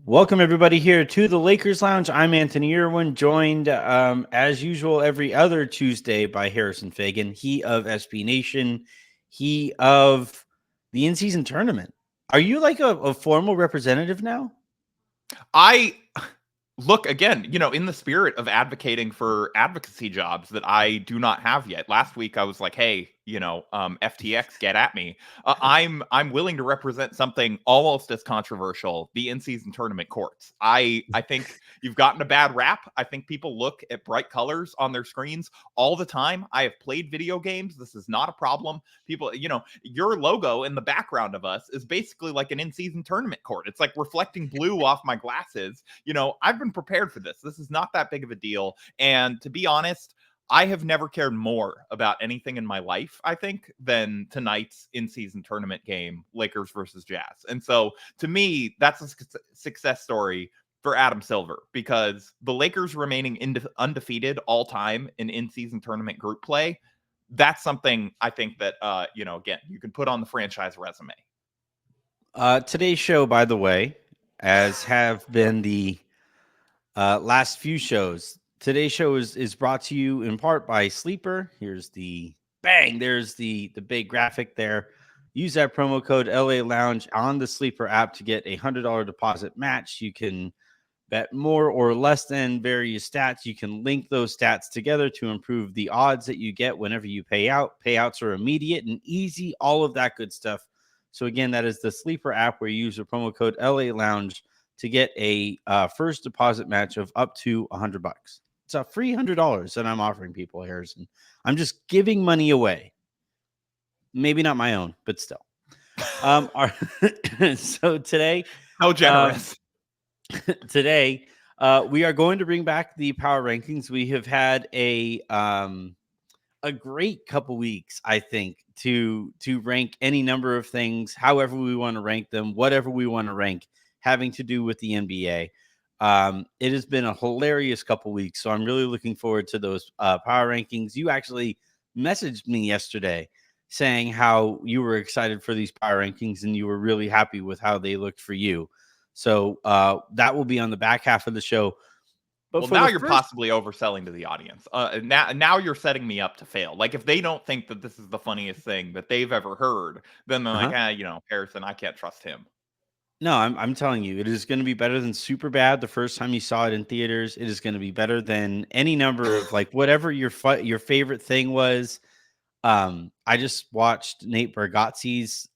Welcome everybody here to the Lakers Lounge. I'm Anthony Irwin, joined as usual every other Tuesday by Harrison Fagan, he of SB Nation, he of the in-season tournament. Are you like a formal representative now? I look again, in the spirit of advocating for advocacy jobs that I do not have yet. Last week I was like, "Hey, FTX, get at me." I'm willing to represent something almost as controversial: the in-season tournament courts. I think you've gotten a bad rap. I think people look at bright colors on their screens all the time. I have played video games. This is not a problem. People, your logo in the background of us is basically like an in-season tournament court. It's like reflecting blue off my glasses. I've been prepared for this. This is not that big of a deal. And to be honest, I have never cared more about anything in my life, I think, than tonight's in-season tournament game, Lakers versus Jazz. And so to me, that's a success story for Adam Silver, because the Lakers remaining undefeated all time in in-season tournament group play, that's something I think that, again, you can put on the franchise resume. Today's show, by the way, as have been the last few shows, today's show is brought to you in part by Sleeper. Here's the bang. There's the big graphic there. Use that promo code LA Lounge on the Sleeper app to get a $100 deposit match. You can bet more or less than various stats. You can link those stats together to improve the odds that you get whenever you pay out. Payouts are immediate and easy, all of that good stuff. So again, that is the Sleeper app where you use the promo code LA Lounge to get a first deposit match of up to $100. It's a free $100 that I'm offering people, Harrison. I'm just giving money away. Maybe not my own, but still. So today, How generous. today, we are going to bring back the power rankings. We have had a great couple weeks, I think, to rank any number of things, however we want to rank them, whatever we want to rank, having to do with the NBA. It has been a hilarious couple weeks, so I'm really looking forward to those power rankings. You actually messaged me yesterday saying how you were excited for these power rankings and you were really happy with how they looked for you. So that will be on the back half of the show. But now you're possibly overselling to the audience. Now you're setting me up to fail. Like, if they don't think that this is the funniest thing that they've ever heard, then they're like, Harrison, I can't trust him. No, I'm telling you, it is going to be better than Superbad the first time you saw it in theaters. It is going to be better than any number of like whatever your favorite thing was. I just watched Nate Bargatze's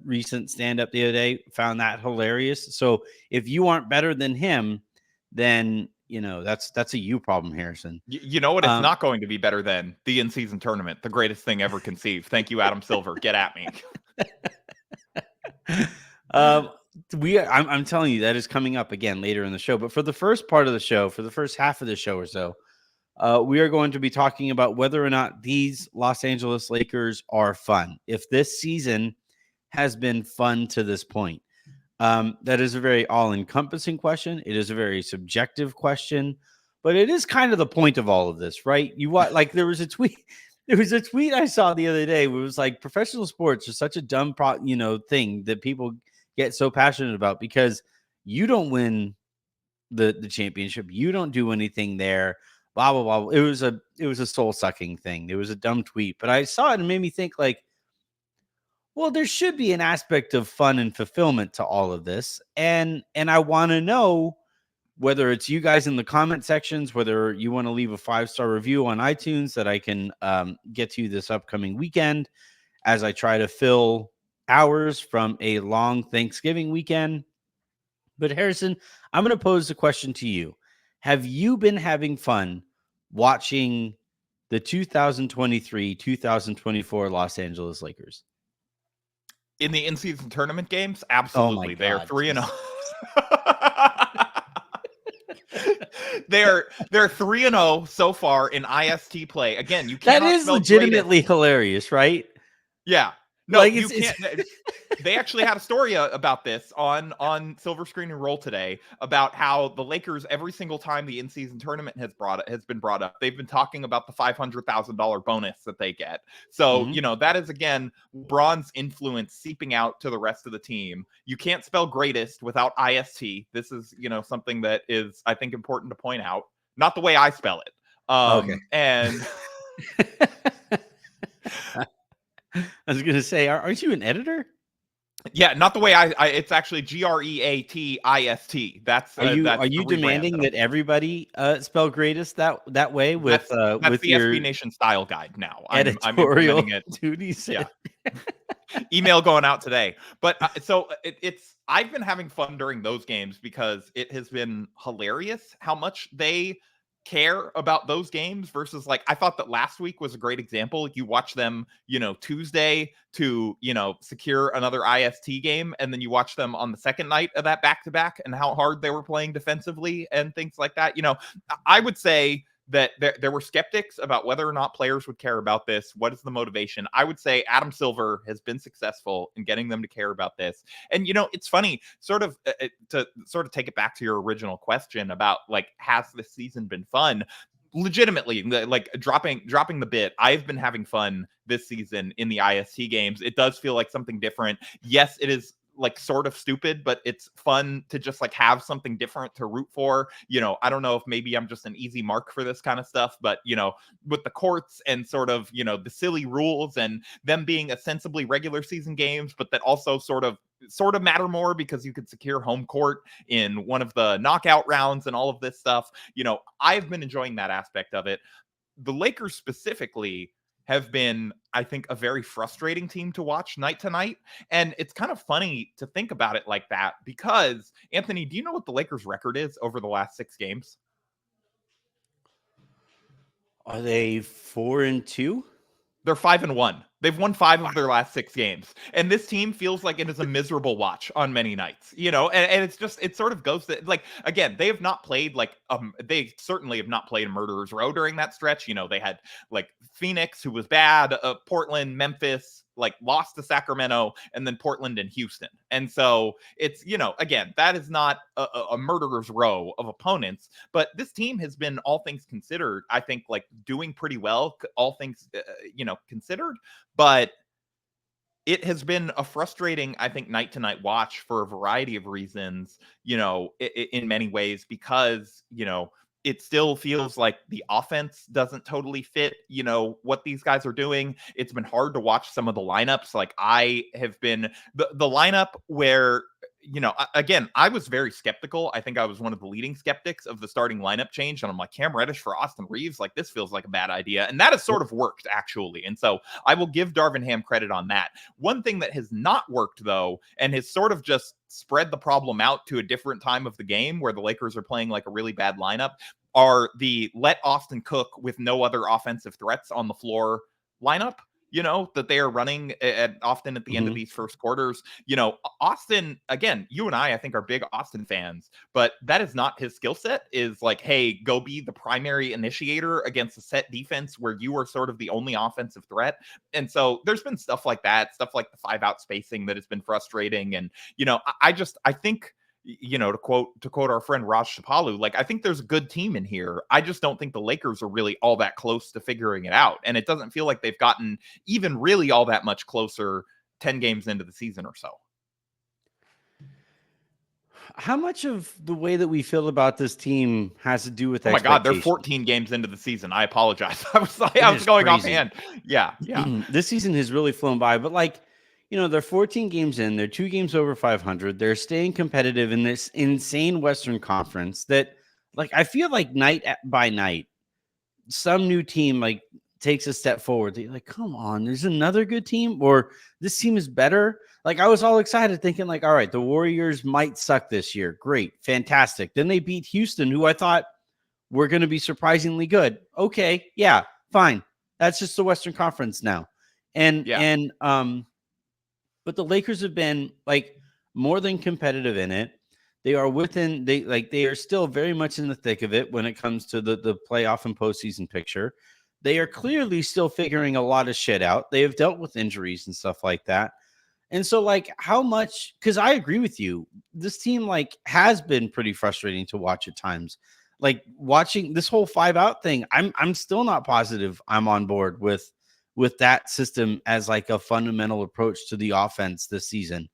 recent stand up the other day. Found that hilarious. So if you aren't better than him, then that's a you problem, Harrison. You know what? It's not going to be better than the in-season tournament, the greatest thing ever conceived. Thank you, Adam Silver. Get at me. I'm telling you, that is coming up again later in the show. But for the first part of the show, for the first half of the show or so, we are going to be talking about whether or not these Los Angeles Lakers are fun. If this season has been fun to this point. That is a very all-encompassing question. It is a very subjective question, but it is kind of the point of all of this, right? There was a tweet. There was a tweet I saw the other day where it was like professional sports are such a dumb thing that people get so passionate about because you don't win the championship. You don't do anything there. Blah blah blah. It was a soul-sucking thing. It was a dumb tweet, but I saw it and it made me think like, well, there should be an aspect of fun and fulfillment to all of this. And I want to know whether it's you guys in the comment sections, whether you want to leave a 5-star review on iTunes that I can get to this upcoming weekend as I try to fill hours from a long Thanksgiving weekend. But Harrison, I'm going to pose the question to you. Have you been having fun watching the 2023-2024 Los Angeles Lakers? In the in-season tournament games, Oh absolutely. They are 3-0. They're 3-0 so far in IST play. Again, you cannot that is spell legitimately hilarious, right? Yeah. No, Like you it's can't. They actually had a story about this on Silver Screen and Roll today about how the Lakers, every single time the in-season tournament has been brought up, they've been talking about the $500,000 bonus that they get. So Mhm. that is again LeBron's influence seeping out to the rest of the team. You can't spell greatest without ist. This is something that is, I think, important to point out. Not the way I spell it. Okay. And I was gonna say, aren't you an editor? yeah, not the way I it's actually Greatist. That's Are you that's the rebrand demanding that I'm that doing. everybody spell greatest that way That's with the SB your Nation style guide now. I'm editorial implementing it. duties? Yeah. Email going out today. But so it's I've been having fun during those games because it has been hilarious how much they care about those games versus, like, I thought that last week was a great example. You watch them, Tuesday to, secure another IST game, and then you watch them on the second night of that back to back and how hard they were playing defensively and things like that. I would say that there were skeptics about whether or not players would care about this. What is the motivation? I would say Adam Silver has been successful in getting them to care about this. And it's funny, sort of to sort of take it back to your original question about, like, has this season been fun? Legitimately, like, dropping the bit, I've been having fun this season in the IST games. It does feel like something different. Yes, it is, like, sort of stupid, but it's fun to just, like, have something different to root for. I don't know if maybe I'm just an easy mark for this kind of stuff, but with the courts and sort of, the silly rules and them being ostensibly regular season games, but that also sort of matter more because you could secure home court in one of the knockout rounds and all of this stuff. I've been enjoying that aspect of it. The Lakers specifically have been, I think, a very frustrating team to watch night to night. And it's kind of funny to think about it like that because, Anthony, do you know what the Lakers' record is over the last 6 games? Are they 4-2? They're 5-1. They've won 5 of their last 6 games. And this team feels like it is a miserable watch on many nights, and it's just, it sort of goes to, like, again, they have not played like, they certainly have not played a murderer's row during that stretch. They had, like, Phoenix, who was bad, Portland, Memphis, like, lost to Sacramento, and then Portland and Houston. And so it's, again, that is not a murderer's row of opponents, but this team has been, all things considered, I think, like, doing pretty well, all things, considered. But it has been a frustrating, I think, night to night watch for a variety of reasons, in many ways, because, it still feels like the offense doesn't totally fit, what these guys are doing. It's been hard to watch some of the lineups. Like, I have been, the lineup where, again, I was very skeptical. I think I was one of the leading skeptics of the starting lineup change. And I'm like, Cam Reddish for Austin Reeves, like, this feels like a bad idea. And that has sort of worked, actually. And so I will give Darvin Ham credit on that. One thing that has not worked, though, and has sort of just spread the problem out to a different time of the game where the Lakers are playing, like, a really bad lineup, are the let Austin cook with no other offensive threats on the floor lineup, that they are running often at the end of Mhm. these first quarters. Austin, again, you and I think, are big Austin fans, but that is not his skill set, is like, hey, go be the primary initiator against a set defense where you are sort of the only offensive threat. And so there's been stuff like that, stuff like the 5-out spacing that has been frustrating. And, I think, to quote our friend Raj Shapalu, like, I think there's a good team in here. I just don't think the Lakers are really all that close to figuring it out. And it doesn't feel like they've gotten even really all that much closer 10 games into the season or so. How much of the way that we feel about this team has to do with Oh my God, they're expectations? 14 games into the season. I apologize. I was like, It I was is going crazy. offhand. Yeah, yeah. This season has really flown by, but, like, they're 14 games in, they're 2 games over 500. They're staying competitive in this insane Western Conference that, like, I feel like by night, some new team, like, takes a step forward. They're like, come on, there's another good team, or this team is better. Like, I was all excited thinking, like, all right, the Warriors might suck this year. Great, fantastic. Then they beat Houston, who I thought were going to be surprisingly good. Okay, yeah, fine. That's just the Western Conference now. And Yeah. and but the Lakers have been, like, more than competitive in it. They are they are still very much in the thick of it when it comes to the playoff and postseason picture. they are clearly still figuring a lot of shit out. They have dealt with injuries and stuff like that. And so, like, how much, because I agree with you, this team, like, has been pretty frustrating to watch at times. Like, watching this whole 5-out thing, I'm still not positive I'm on board with that system as like a fundamental approach to the offense this season.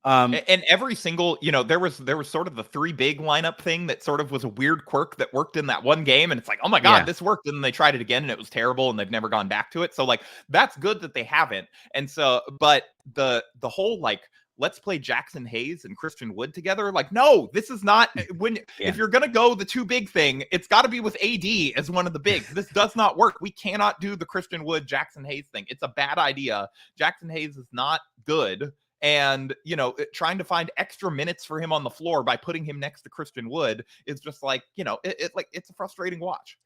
And every single, there was sort of the three big lineup thing that sort of was a weird quirk that worked in that one game, and it's like, oh my god, Yeah. this worked, and then they tried it again and it was terrible, and they've never gone back to it. So like, that's good that they haven't. And so, but the whole like, let's play Jackson Hayes and Christian Wood together, like, no, this is not when if you're gonna go the too big thing, it's got to be with AD as one of the bigs. This does not work. We cannot do the Christian Wood Jackson Hayes thing. It's a bad idea. Jackson Hayes is not good. And, trying to find extra minutes for him on the floor by putting him next to Christian Wood is just like, it's a frustrating watch.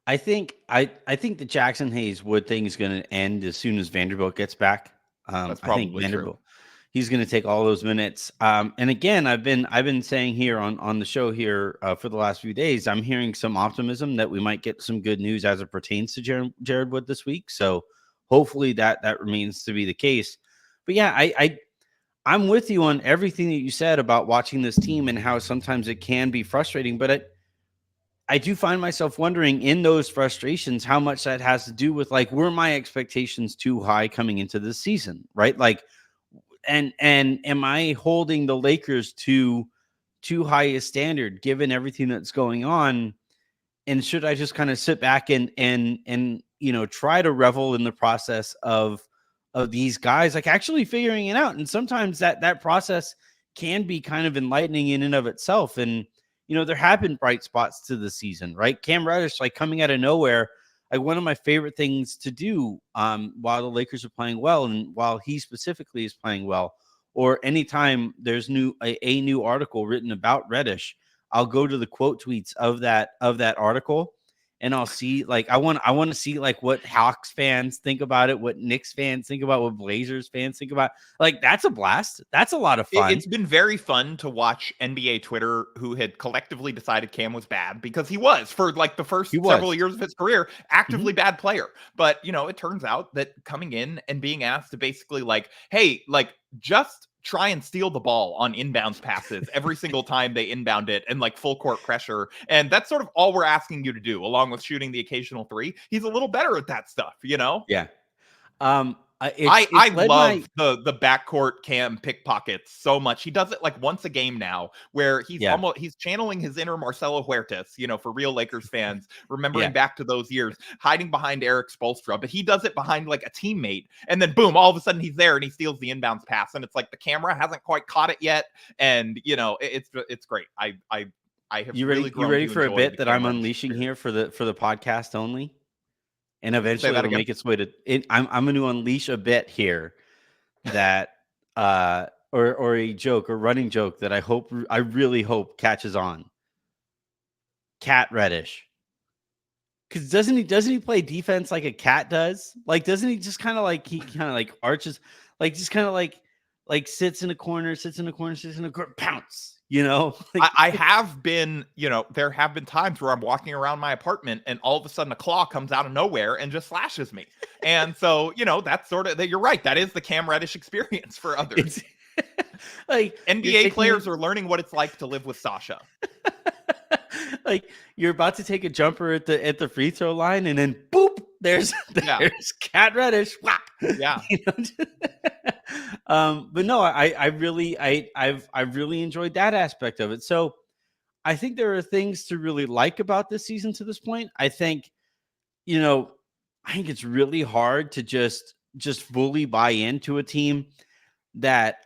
I think the Jackson Hayes Wood thing is going to end as soon as Vanderbilt gets back. That's I think probably Vanderbilt, true. he's going to take all those minutes. And again, I've been saying here on the show here for the last few days, I'm hearing some optimism that we might get some good news as it pertains to Jared Wood this week. So hopefully that remains to be the case. But yeah, I'm with you on everything that you said about watching this team and how sometimes it can be frustrating, but I do find myself wondering in those frustrations how much that has to do with, like, were my expectations too high coming into this season, right? Like, and am I holding the Lakers to too high a standard given everything that's going on? And should I just kind of sit back and try to revel in the process of these guys like actually figuring it out? And sometimes that process can be kind of enlightening in and of itself. And there have been bright spots to the season, right? Cam Reddish, like, coming out of nowhere, like, one of my favorite things to do while the Lakers are playing well and while he specifically is playing well, or anytime there's a new article written about Reddish, I'll go to the quote tweets of that article, and I'll see, like, I want to see, like, what Hawks fans think about it, what Knicks fans think about, what Blazers fans think about. Like, that's a blast. That's a lot of fun. It's been very fun to watch NBA Twitter, who had collectively decided Cam was bad, because he was, for like the first several years of his career, actively bad player. But, it turns out that coming in and being asked to basically, like, hey, like, just try and steal the ball on inbounds passes every single time they inbound it, and like full court pressure. And that's sort of all we're asking you to do, along with shooting the occasional three. He's a little better at that stuff, Yeah. I love the backcourt Cam pickpockets so much. He does it like once a game now, where he's channeling his inner Marcelo Huertas, for real Lakers fans, remembering back to those years, hiding behind Eric Spoelstra, but he does it behind like a teammate, and then boom, all of a sudden he's there and he steals the inbounds pass, and it's like the camera hasn't quite caught it yet, and it's great. I have you ready for a bit that I'm unleashing here for the podcast only? And eventually it'll make its way to it. I'm going to unleash a bit here that or a joke or running joke that I really hope catches on. Cat Reddish. Because doesn't he play defense like a cat does? Like, doesn't he just kind of like, he kind of like arches, like, just kind of like sits in a corner, pounce. Like, I have been, there have been times where I'm walking around my apartment and all of a sudden a claw comes out of nowhere and just slashes me. And so, that's sort of, you're right. That is the Cam Reddish experience for others. Like, NBA players are learning what it's like to live with Sasha. Like, you're about to take a jumper at the free throw line, and then boop, there's Cat Reddish. Whap. Yeah. But no, I've really enjoyed that aspect of it. So I think there are things to really like about this season to this point. I think it's really hard to just fully buy into a team that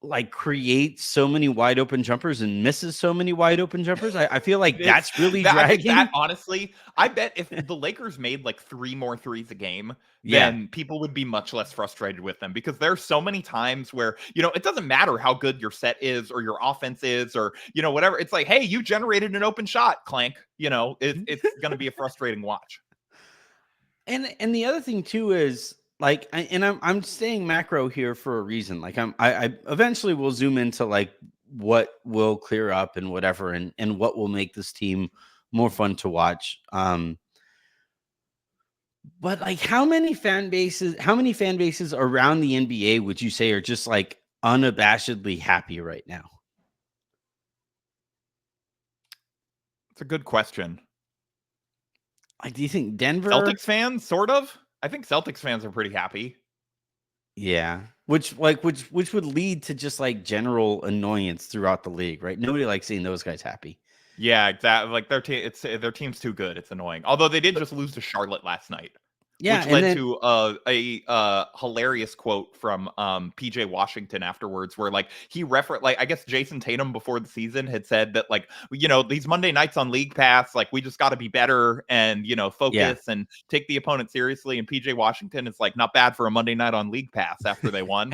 like creates so many wide open jumpers and misses so many wide open jumpers. I feel like that's really dragging. That honestly, I bet if the Lakers made like 3 more threes a game, then people would be much less frustrated with them, because there's so many times where, it doesn't matter how good your set is or your offense is or, whatever. It's like, hey, you generated an open shot, clank. It's going to be a frustrating watch. And the other thing too is, like, I'm staying macro here for a reason. Like, I eventually will zoom into like what will clear up and whatever, and what will make this team more fun to watch. But like, how many fan bases around the NBA would you say are just like unabashedly happy right now? It's a good question. Like, do you think Denver? Celtics fans, sort of. I think Celtics fans are pretty happy. Yeah. Which would lead to just like general annoyance throughout the league, right? Nobody likes seeing those guys happy. Yeah, exactly. Like their team's too good. It's annoying. Although they did But just lose to Charlotte last night, yeah, which and led then to hilarious quote from PJ Washington afterwards, where like he referenced, like, I guess Jason Tatum before the season had said that, like, these Monday nights on League Pass, like, we just got to be better and yeah. focus and take the opponent seriously. And PJ Washington is like, not bad for a Monday night on League Pass after they won.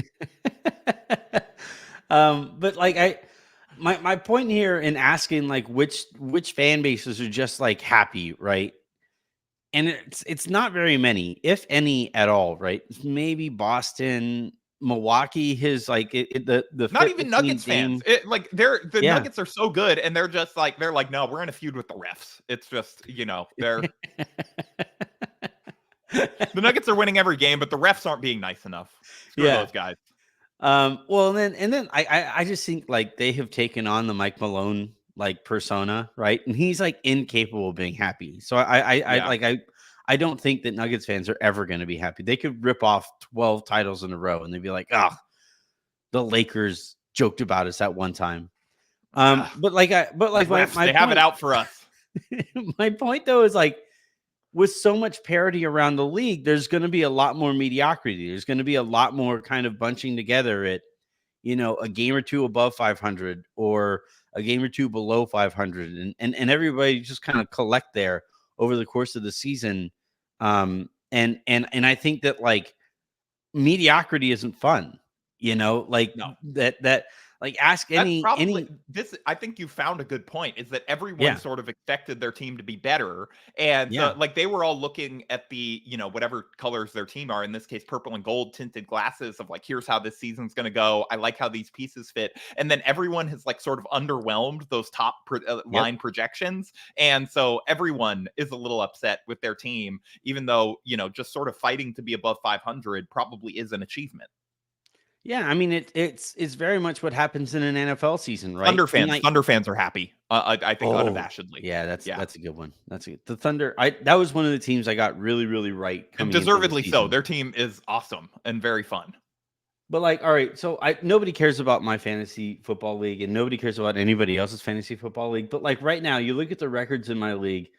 But like my point here in asking like which fan bases are just like happy, right? And it's not very many, if any at all, right? It's maybe Boston, Milwaukee, his like the Not fit even between Nuggets fans. Dame. The Yeah. Nuggets are so good, and they're like, no, we're in a feud with the refs. It's just, they're the Nuggets are winning every game, but the refs aren't being nice enough. Screw Yeah. those guys. Well, and then I just think like they have taken on the Mike Malone like persona, right? And he's like incapable of being happy. So Yeah. I don't think that Nuggets fans are ever going to be happy. They could rip off 12 titles in a row and they'd be like, "Oh, the Lakers joked about us at one time." Ugh, But like the my refs, my they have it point out for us. my point though is like with so much parity around the league, there's going to be a lot more mediocrity. There's going to be a lot more kind of bunching together at a game or two above 500 or a game or two below 500, and everybody just kind of collect there over the course of the season. And I think that like mediocrity isn't fun, like No. that like ask That's probably any this. I think you found a good point, is that everyone yeah, sort of expected their team to be better. And yeah, like they were all looking at the, whatever colors their team are, in this case, purple and gold tinted glasses of like, here's how this season's going to go. I like how these pieces fit. And then everyone has like sort of underwhelmed those top yep. line projections. And so everyone is a little upset with their team, even though, just sort of fighting to be above 500 probably is an achievement. Yeah, I mean it's very much what happens in an NFL season, right? Thunder And fans, like, Thunder fans are happy. I think oh, unabashedly. yeah, that's Yeah. that's a good one. The Thunder. That was one of the teams I got really, really right And coming into the deservedly so. season. Their team is awesome and very fun. But like, all right, so I nobody cares about my fantasy football league, and nobody cares about anybody else's fantasy football league. But like right now, you look at the records in my league.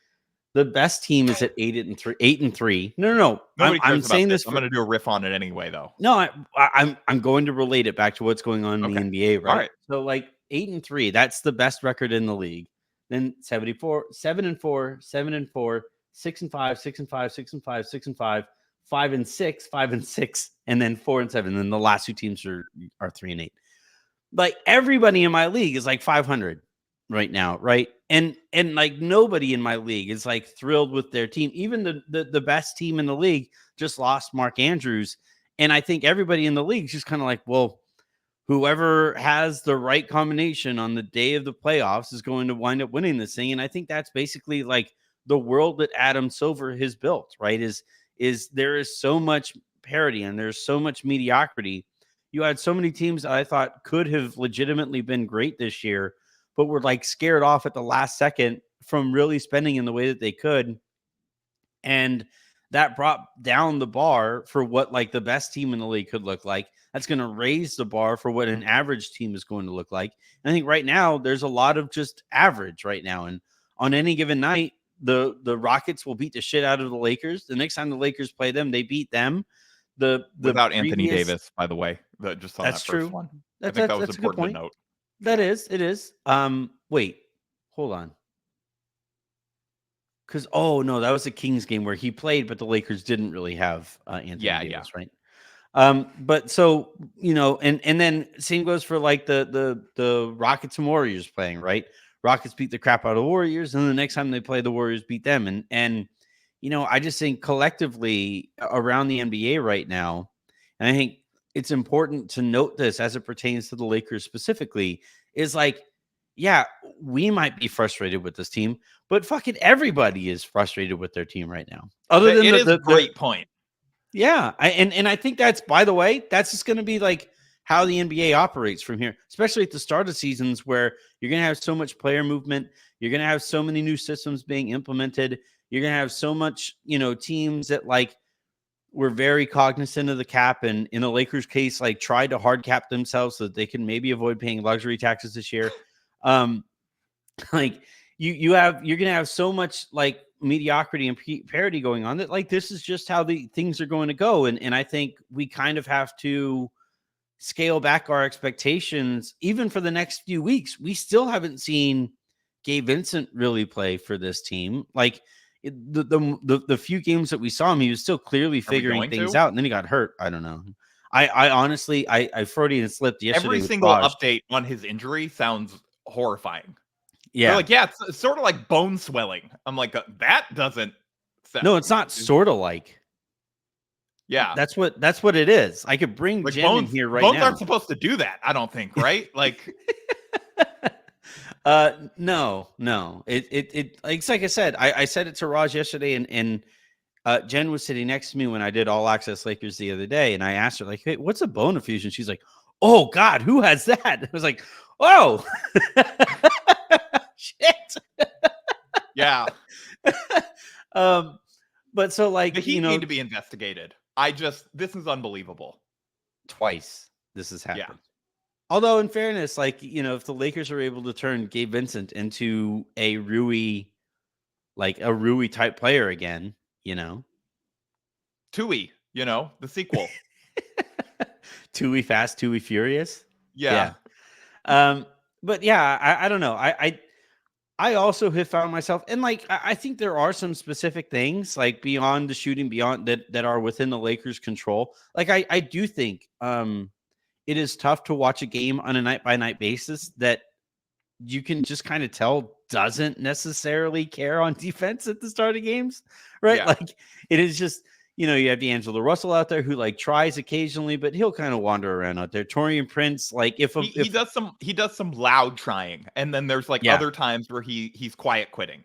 The best team is at 8-3. 8-3. No, no, no. I'm Nobody I'm cares about saying this. this I'm for going to do a riff on it anyway, though. no. I'm going to relate it back to what's going on in the Okay. NBA, All right? right. So like 8-3, that's the best record in the league. Then 74, 7-4, 7-4, 6-5, 6-5, 6-5, 6-5, 5-6, 5-6, and then 4-7. Then the last two teams are 3-8. Like everybody in my league is like 500 right now, right? And like nobody in my league is like thrilled with their team. Even the best team in the league just lost Mark Andrews, and I think everybody in the league is just kind of like, well, whoever has the right combination on the day of the playoffs is going to wind up winning this thing. And I think that's basically like the world that Adam Silver has built, right? Is there is so much parity and there's so much mediocrity. You had so many teams that I thought could have legitimately been great this year, but were like scared off at the last second from really spending in the way that they could. And that brought down the bar for what like the best team in the league could look like. That's going to raise the bar for what an average team is going to look like. And I think right now there's a lot of just average right now. And on any given night, the Rockets will beat the shit out of the Lakers. The next time the Lakers play them, they beat them. The Without Anthony previous Davis, by the way, just on That's that first true. one. I That's think that's that was that's a good important to point. note. That Yeah. is, it is. Wait, hold on. Because oh no, that was a Kings game where he played, but the Lakers didn't really have Anthony Yeah. Yeah. Davis, right? But so and then same goes for like the Rockets and Warriors playing, right? Rockets beat the crap out of the Warriors, and the next time they play, the Warriors beat them, and I just think collectively around the NBA right now, and I think it's important to note this as it pertains to the Lakers specifically, is like yeah, we might be frustrated with this team, but fucking everybody is frustrated with their team right now. Other than It is a great point. yeah, and I think that's, by the way, that's just going to be like how the NBA operates from here, especially at the start of seasons where you're going to have so much player movement, you're going to have so many new systems being implemented, you're going to have so much, teams that like were very cognizant of the cap, and in the Lakers case, like tried to hard cap themselves so that they can maybe avoid paying luxury taxes this year. Um, like you're gonna have so much like mediocrity and parity going on that like this is just how the things are going to go, and I think we kind of have to scale back our expectations even for the next few weeks. We still haven't seen Gabe Vincent really play for this team. Like the few games that we saw him, he was still clearly Are we figuring going things to? out, and then he got hurt. I don't know. I honestly I Freudian slipped yesterday Every with single Raj. update on his injury sounds horrifying. They're Yeah. like, yeah, it's sort of like bone swelling. I'm like, that doesn't sound. No, it's not sort of like. Yeah, That's what it is. I could bring like Jen in here right bones now. aren't supposed to do that. I don't think, right? Like, No. It's like I said, I said it to Raj yesterday, and Jen was sitting next to me when I did All Access Lakers the other day, and I asked her like, "Hey, what's a bone effusion?" She's like, "Oh God, who has that?" I was like, "Oh, shit." yeah, But so like the Heat need to be investigated. This is unbelievable. Twice this has happened. Yeah. Although, in fairness, like, if the Lakers are able to turn Gabe Vincent into a Rui type player again, Tui, the sequel. Too fast, too furious. Yeah. But yeah, I don't know. I also have found myself, and like I think there are some specific things like beyond the shooting, beyond that are within the Lakers' control. Like I do think it is tough to watch a game on a night by night basis that you can just kind of tell doesn't necessarily care on defense at the start of games, right? Yeah. Like it is just, you have D'Angelo Russell out there who like tries occasionally, but he'll kind of wander around out there. Taurean Prince, like if He does some loud trying, and then there's like yeah. other times where he's quiet quitting.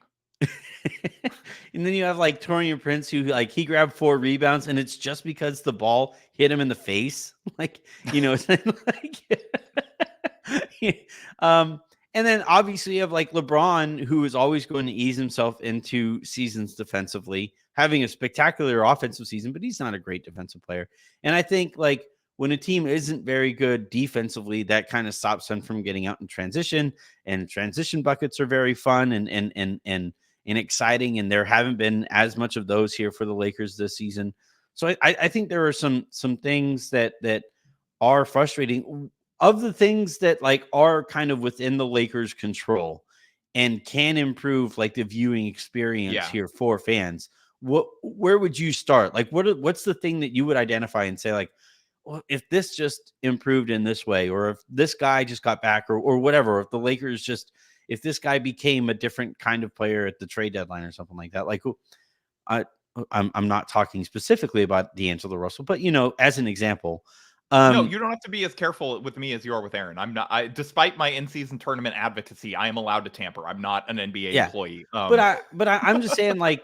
And then you have like Taurean Prince who like he grabbed 4 rebounds and it's just because the ball hit him in the face. Like, it's like and then obviously you have like LeBron, who is always going to ease himself into seasons defensively, having a spectacular offensive season, but he's not a great defensive player. And I think like when a team isn't very good defensively, that kind of stops them from getting out in transition, and transition buckets are very fun and exciting. And there haven't been as much of those here for the Lakers this season. So I think there are some things that are frustrating. Of the things that like are kind of within the Lakers' control and can improve like the viewing experience here for fans, where would you start? Like what's the thing that you would identify and say like, well, if this just improved in this way, or if this guy just got back, or whatever, if the Lakers if this guy became a different kind of player at the trade deadline or something like that, like I'm not talking specifically about D'Angelo Russell, but as an example. No, you don't have to be as careful with me as you are with Aaron. I'm not. Despite my in-season tournament advocacy, I am allowed to tamper. I'm not an NBA employee. I'm just saying, like,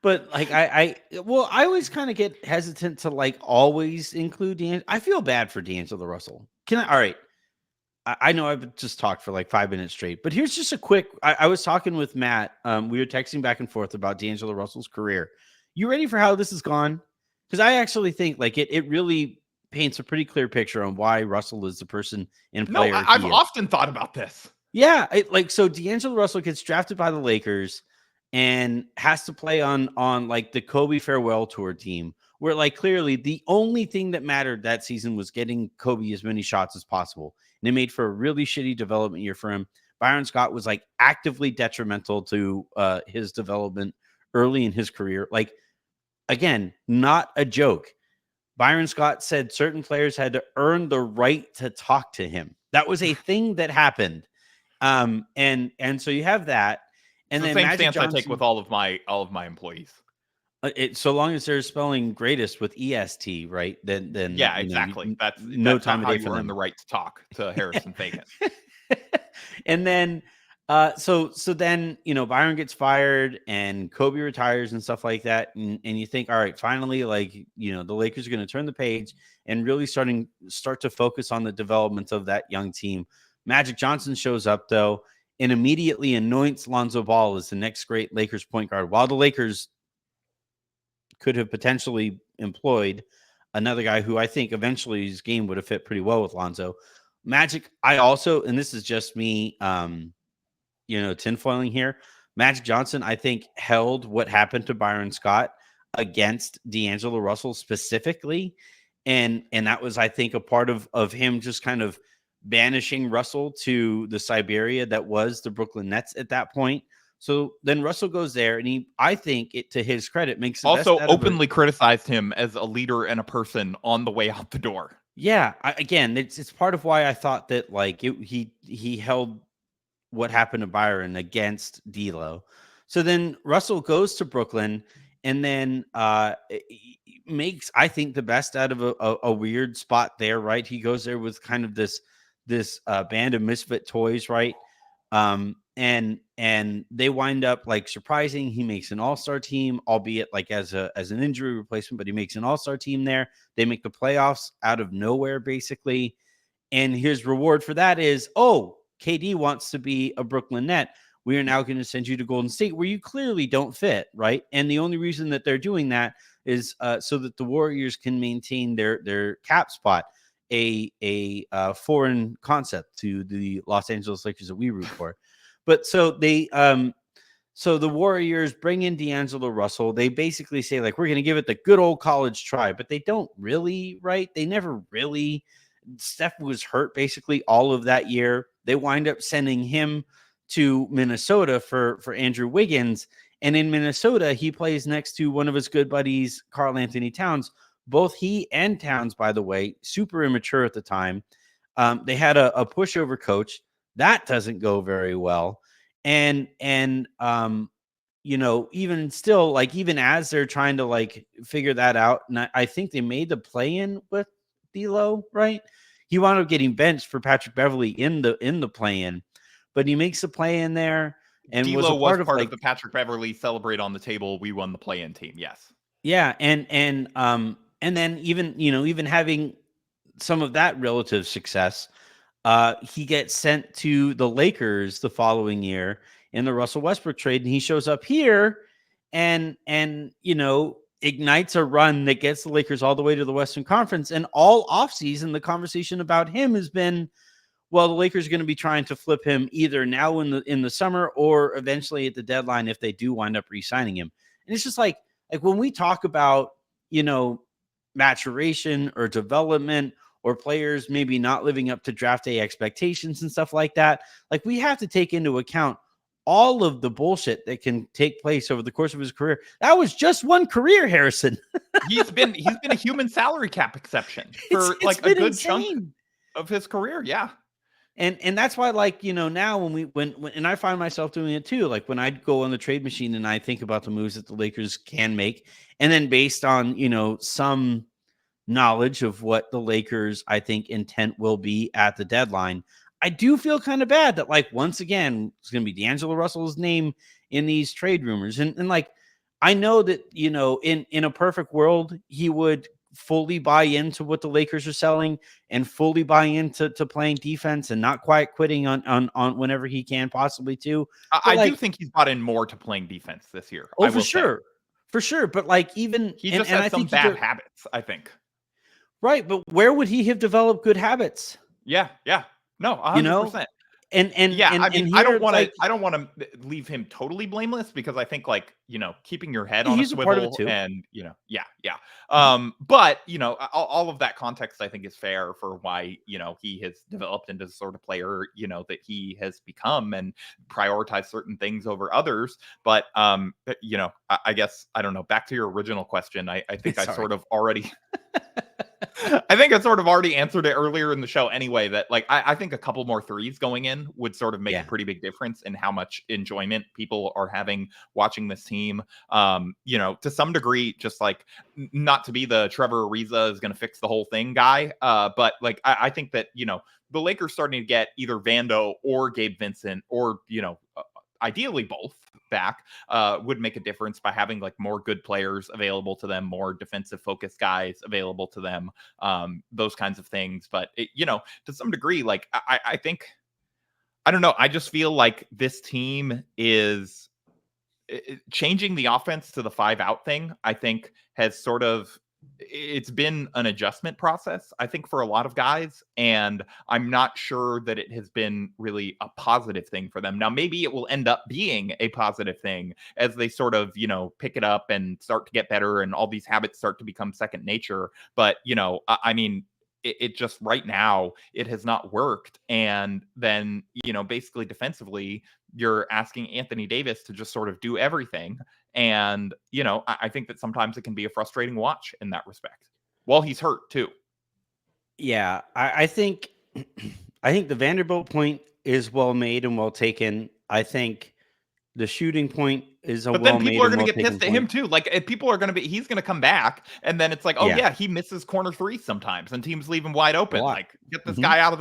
but like I always kind of get hesitant to like always include I feel bad for D'Angelo Russell. All right. I know I've just talked for like 5 minutes straight, but here's just a quick. I was talking with Matt. We were texting back and forth about D'Angelo Russell's career. You ready for how this has gone? Because I actually think like it really paints a pretty clear picture on why Russell is the person and player. No, I've often thought about this. Yeah, so D'Angelo Russell gets drafted by the Lakers and has to play on like the Kobe farewell tour team, where like clearly the only thing that mattered that season was getting Kobe as many shots as possible, and it made for a really shitty development year for him. Byron Scott was like actively detrimental to his development early in his career. Like, again, not a joke. Byron Scott said certain players had to earn the right to talk to him. That was a thing that happened. And so you have that. And it's then the same Magic stance Johnson, I take with all of my employees. So long as they're spelling greatest with EST, right? Then yeah, exactly. That's no time how of day you for earn them. the right to talk to Harrison Fagin. And then so then Byron gets fired and Kobe retires and stuff like that, and you think, all right, finally, like, the Lakers are going to turn the page and really start to focus on the development of that young team. Magic Johnson shows up though and immediately anoints Lonzo Ball as the next great Lakers point guard, while the Lakers could have potentially employed another guy who I think eventually his game would have fit pretty well with Lonzo. Magic, I also, and this is just me, tinfoiling here. Magic Johnson, I think, held what happened to Byron Scott against D'Angelo Russell specifically, and that was, I think, a part of him just kind of banishing Russell to the Siberia that was the Brooklyn Nets at that point. So then Russell goes there, and I think, it to his credit, makes the best Also out of it. openly criticized him as a leader and a person on the way out the door. Yeah, again, it's part of why I thought that, like, he held what happened to Byron against D'Lo. So then Russell goes to Brooklyn and then makes, I think, the best out of a weird spot there, right? He goes there with kind of this band of misfit toys, right? And they wind up like surprising. He makes an all-star team, albeit like as an injury replacement, but he makes an all-star team there. They make the playoffs out of nowhere, basically. And his reward for that is, oh, KD wants to be a Brooklyn Net. We are now going to send you to Golden State, where you clearly don't fit, right? And the only reason that they're doing that is so that the Warriors can maintain their cap spot, a foreign concept to the Los Angeles Lakers that we root for. But so the Warriors bring in D'Angelo Russell. They basically say, like, we're going to give it the good old college try, but they don't really, right? They never really. Steph was hurt basically all of that year. They wind up sending him to Minnesota for Andrew Wiggins. And in Minnesota, he plays next to one of his good buddies, Karl Anthony Towns. Both he and Towns, by the way, super immature at the time. They had a pushover coach. That doesn't go very well. And even still, like, even as they're trying to like figure that out, and I think they made the play-in with D'Lo, right? He wound up getting benched for Patrick Beverley in the play-in, but he makes the play-in there and was a D'Lo was part of, part of like, the Patrick Beverley celebrate on the table. We won the play-in team. Yes. yeah, and then even having some of that relative success, he gets sent to the Lakers the following year in the Russell Westbrook trade, and he shows up here and ignites a run that gets the Lakers all the way to the Western Conference. And all offseason, the conversation about him has been, well, the Lakers are going to be trying to flip him either now in the summer or eventually at the deadline if they do wind up re-signing him. And it's just like when we talk about, maturation or development or players maybe not living up to draft day expectations and stuff like that, like, we have to take into account all of the bullshit that can take place over the course of his career. That was just one career, Harrison. He's been a human salary cap exception for It's like a been good insane. chunk of his career. Yeah. And that's why, like, now when and I find myself doing it too, like when I go on the trade machine and I think about the moves that the Lakers can make, and then based on, some knowledge of what the Lakers, I think, intent will be at the deadline, I do feel kind of bad that, like, once again, it's going to be D'Angelo Russell's name in these trade rumors. And like, I know that, in a perfect world, he would fully buy into what the Lakers are selling and fully buy into playing defense and not quite quitting on whenever he can possibly too. But I do like, think he's bought in more to playing defense this year. oh, I for will say. sure. For sure. But like, even, He and just has I some think bad habits, I think. right. But where would he have developed good habits? Yeah. Yeah. No, You know, 100%. and Yeah, I mean, here it's like, I don't want to leave him totally blameless because I think, like, keeping your head on a he's a part of it swivel too. and, yeah, yeah. Mhm. But, all of that context I think is fair for why, he has developed into the sort of player, that he has become and prioritize certain things over others. But, I guess, I don't know, back to your original question, I think I Sorry. sort of already I think I sort of already answered it earlier in the show anyway, that like I think a couple more threes going in would sort of make a Yeah. pretty big difference in how much enjoyment people are having watching this team. To some degree, just like not to be the Trevor Ariza is going to fix the whole thing guy, but like I think that the Lakers starting to get either Vando or Gabe Vincent or ideally both back would make a difference by having like more good players available to them, more defensive focused guys available to them, those kinds of things. But to some degree, like I think, I don't know, I just feel like this team is changing the offense to the 5-out thing. I think has sort of, it's been an adjustment process, I think, for a lot of guys, and I'm not sure that it has been really a positive thing for them. Now maybe it will end up being a positive thing as they sort of pick it up and start to get better and all these habits start to become second nature. But I mean, it just right now it has not worked. And then basically defensively you're asking Anthony Davis to just sort of do everything. And, I think that sometimes it can be a frustrating watch in that respect. Well, he's hurt too. Yeah, I think I think the Vanderbilt point is well made and well taken. I think the shooting point is a But then well people made are and going to well get taken pissed at him point. too. Like people are going to be, he's going to come back. And then it's like, oh Yeah, yeah, he misses corner threes sometimes and teams leave him wide a open. lot. Like get this Mhm. guy out of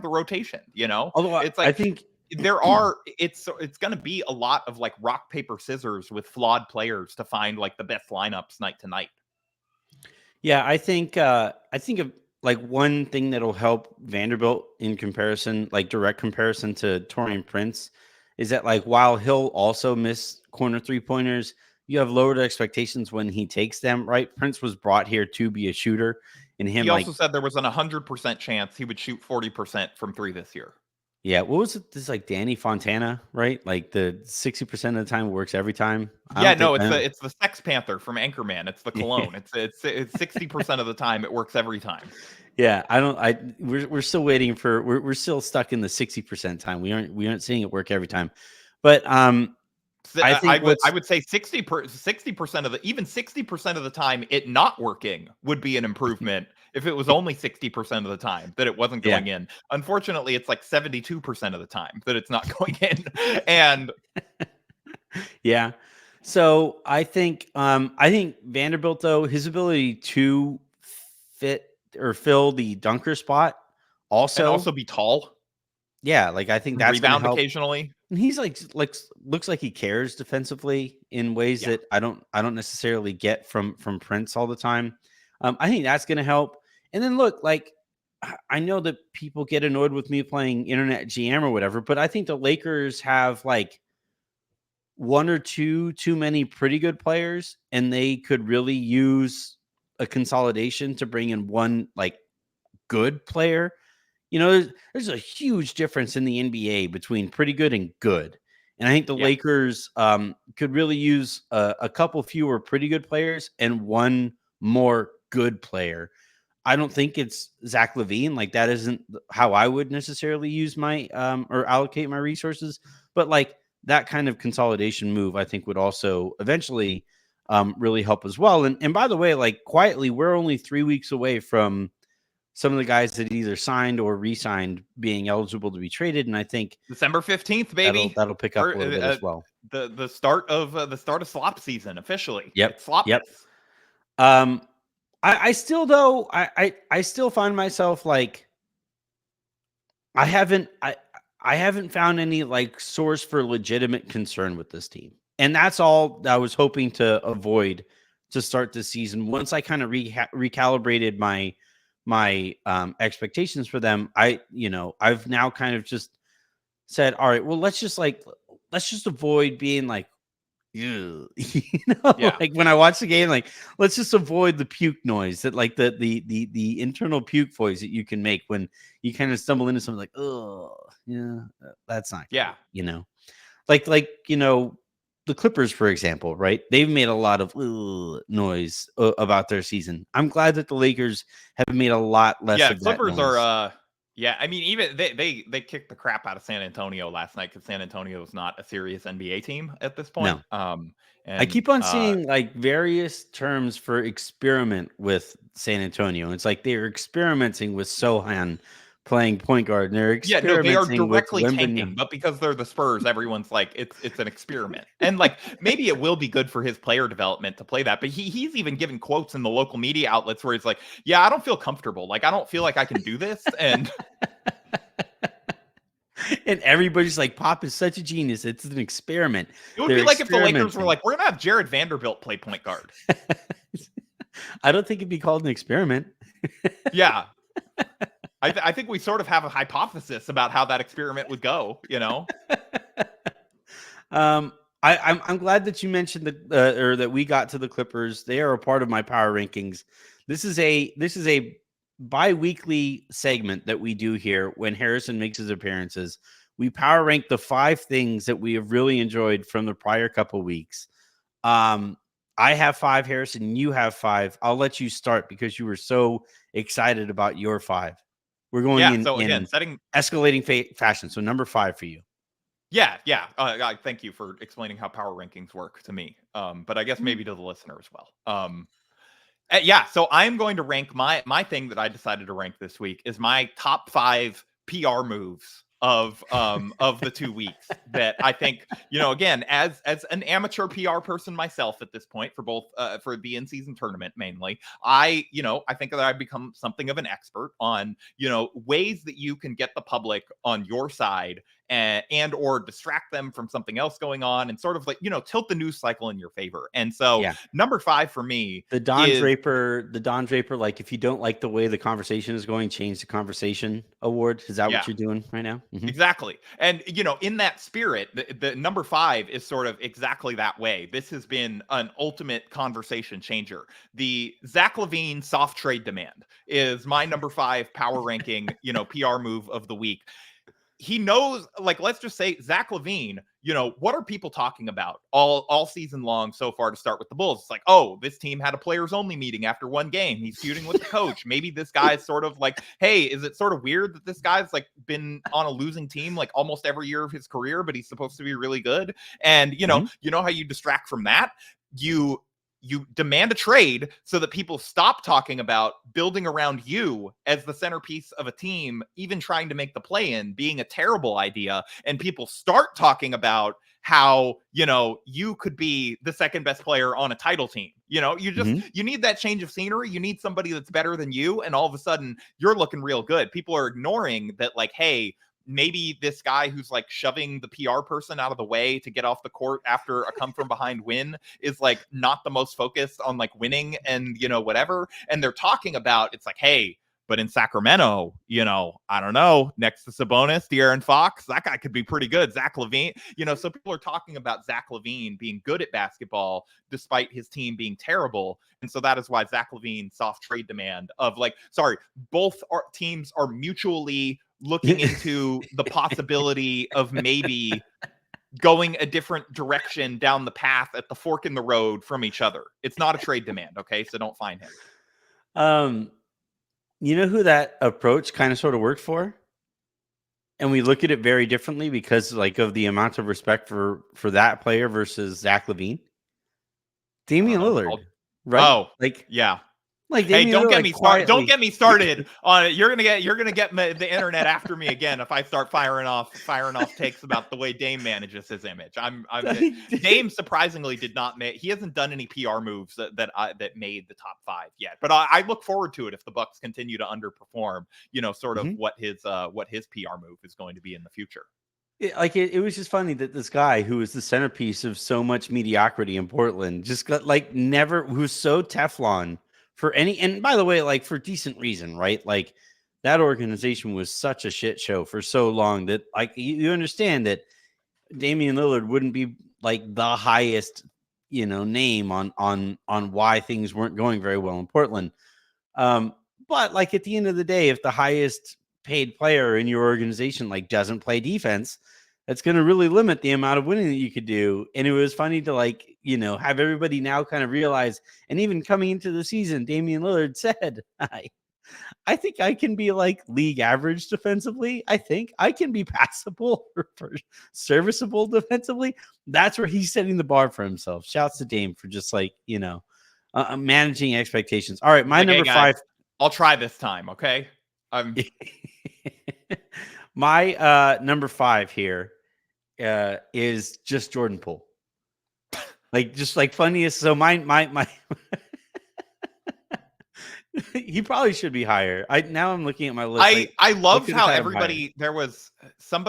the rotation. Although It's I like, think it's going to be a lot of like rock, paper, scissors with flawed players to find like the best lineups night to night. yeah, I think of like one thing that'll help Vanderbilt in comparison, like direct comparison to Torian Prince, is that like while he'll also miss corner 3-pointers, you have lowered expectations when he takes them, right? Prince was brought here to be a shooter, and him He like also said there was an 100% chance he would shoot 40% from three this year. yeah, what was it? This like Danny Fontana, right? Like the 60% of the time works every time. I Yeah, don't think no, I don't, it's the Sex Panther from Anchorman. It's the cologne. It's 60% of the time it works every time. yeah, I don't. We're still waiting for. We're still stuck in the 60% time. We aren't seeing it work every time, but I think I what's would say 60% of the, even 60% of the time it not working would be an improvement if it was only 60% of the time that it wasn't yeah going in. Unfortunately, it's like 72% of the time that it's not going in. And yeah. So I think Vanderbilt though his ability to fit or fill the dunker spot also also be tall yeah like I think and that's going to rebound help. occasionally. And he's like looks like he cares defensively in ways Yeah. that I don't necessarily get from Prince all the time. I think that's going to help. And then look, like I know that people get annoyed with me playing internet GM or whatever, but I think the Lakers have like one or two too many pretty good players, and they could really use a consolidation to bring in one like good player. There's a huge difference in the NBA between pretty good and good. And I think the Yeah. Lakers could really use a couple fewer pretty good players and one more good player. I don't think it's Zach LaVine. Like that isn't how I would necessarily use my or allocate my resources. But like that kind of consolidation move, I think would also eventually really help as well. And by the way, like quietly, we're only 3 weeks away from some of the guys that either signed or re-signed being eligible to be traded, and I think December 15th, that'll baby. that'll pick up a little bit as well. The start of slop season officially. Yep, It's yep. slopmas. I still though I still find myself like I haven't I haven't found any like source for legitimate concern with this team, and that's all I was hoping to avoid to start the season. Once I kind of recalibrated my expectations for them, I've now kind of just said, all right, well, let's just avoid being like, ew. Yeah. Like when I watch the game, like let's just avoid the puke noise that like the internal puke voice that you can make when you kind of stumble into something like, oh, yeah, that's not Yeah. great. The Clippers, for example, right? They've made a lot of noise about their season. I'm glad that the Lakers have made a lot less Yeah, of that Clippers noise. Yeah, I mean, even they kicked the crap out of San Antonio last night because San Antonio is not a serious NBA team at this point. No. I And keep on seeing like various terms for experiment with San Antonio. It's like they're experimenting with Sohan playing point guard, and they're yeah, no, they are experimenting with directly tanking, Wembanyama. but because they're the Spurs, everyone's like, it's an experiment, and like maybe it will be good for his player development to play that. But he's even given quotes in the local media outlets where he's like, "Yeah, I don't feel comfortable. Like, I don't feel like I can do this." And And everybody's like, Pop is such a genius. It's an experiment. it would be They're like if the Lakers were experimenting. like, "We're gonna have Jared Vanderbilt play point guard." I don't think it'd be called an experiment. Yeah, I think we sort of have a hypothesis about how that experiment would go. um, I'm glad that you mentioned or that we got to the Clippers. They are a part of my power rankings. This is a bi-weekly segment that we do here when Harrison makes his appearances. We power rank the 5 things that we have really enjoyed from the prior couple weeks. I have 5, Harrison. You have 5. I'll let you start because you were so excited about your 5. We're going Yeah. in So again, in setting escalating fashion. So number 5 for you. Yeah, yeah. Thank you for explaining how power rankings work to me. But I guess maybe to the listener as well. Yeah. So I'm going to rank my thing that I decided to rank this week is my top 5 PR moves of the 2 weeks that I think, again, as an amateur PR person myself at this point for both for the in-season tournament mainly, I think that I've become something of an expert on ways that you can get the public on your side and or distract them from something else going on and sort of like tilt the news cycle in your favor. And so Yeah. number 5 for me The is Don Draper, like if you don't like the way the conversation is going, change the conversation award. Is that yeah. what you're doing right now? Mhm. Exactly. And, in that spirit, the number 5 is sort of exactly that way. This has been an ultimate conversation changer. The Zach LaVine soft trade demand is my number 5 power ranking, PR move of the week. He knows, like, let's just say Zach LaVine, what are people talking about all season long so far to start with the Bulls? It's like, oh, this team had a players only meeting after one game. He's feuding with the coach. Maybe this guy's sort of like, hey, is it sort of weird that this guy's like been on a losing team like almost every year of his career, but he's supposed to be really good? And Mhm. how you distract from that? You demand a trade so that people stop talking about building around you as the centerpiece of a team, even trying to make the play in being a terrible idea. And people start talking about how, you could be the second best player on a title team. Mhm. You need that change of scenery. You need somebody that's better than you. And all of a sudden you're looking real good. People are ignoring that, like, hey, maybe this guy who's like shoving the PR person out of the way to get off the court after a come from behind win is like not the most focused on like winning and whatever. And they're talking about, it's like, hey, but in Sacramento, I don't know, next to Sabonis, De'Aaron Fox, that guy could be pretty good. Zach LaVine, so people are talking about Zach LaVine being good at basketball despite his team being terrible. And so that is why Zach LaVine soft trade demand of like, sorry, both teams are mutually looking into the possibility of maybe going a different direction down the path at the fork in the road from each other. It's not a trade demand, okay? So don't find him. um, you know who that approach kind of sort of worked for? And we look at it very differently because like of the amount of respect for that player versus Zach LaVine. I don't Damian know. Lillard, right? Oh, yeah. Like Hey, Damian Lillard like don't quietly. get me started on it. You're gonna get the internet after me again if I start firing off takes about the way Dame manages his image. Dame surprisingly did not make. He hasn't done any PR moves that made the top 5 yet. But I look forward to it if the Bucks continue to underperform. Sort of Mhm. what his PR move is going to be in the future. It was just funny that this guy who was the centerpiece of so much mediocrity in Portland just got like never who's so Teflon for any, and by the way, like for decent reason, right? Like that organization was such a shit show for so long that like you understand that Damian Lillard wouldn't be like the highest, name on why things weren't going very well in Portland. Um, but like at the end of the day, if the highest paid player in your organization like doesn't play defense, that's going to really limit the amount of winning that you could do. And it was funny to like, have everybody now kind of realize, and even coming into the season, Damian Lillard said, I think I can be like league average defensively. I think I can be passable or serviceable defensively. That's where he's setting the bar for himself. Shouts to Dame for just like, managing expectations. All right, my Like, number hey guys, 5. I'll try this time, okay? My number 5 here is just Jordan Poole. Like just like funniest. So my he probably should be higher. I'm looking at my list. I loved could have how had him higher. everybody, there was some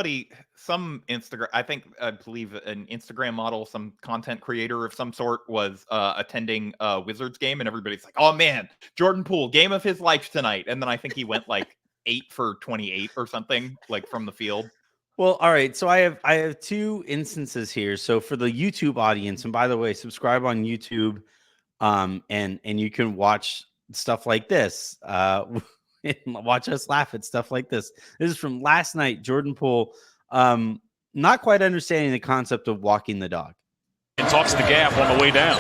Instagram, I believe an Instagram model, some content creator of some sort was attending a Wizards game, and everybody's like, oh man, Jordan Poole, game of his life tonight. And then I think he went like 8 for 28 or something, like from the field. Well, all right. So I have 2 instances here. So for the YouTube audience, and by the way, subscribe on YouTube, and you can watch stuff like this, and watch us laugh at stuff like this. This is from last night. Jordan Poole, not quite understanding the concept of walking the dog. And talks the gap on the way down.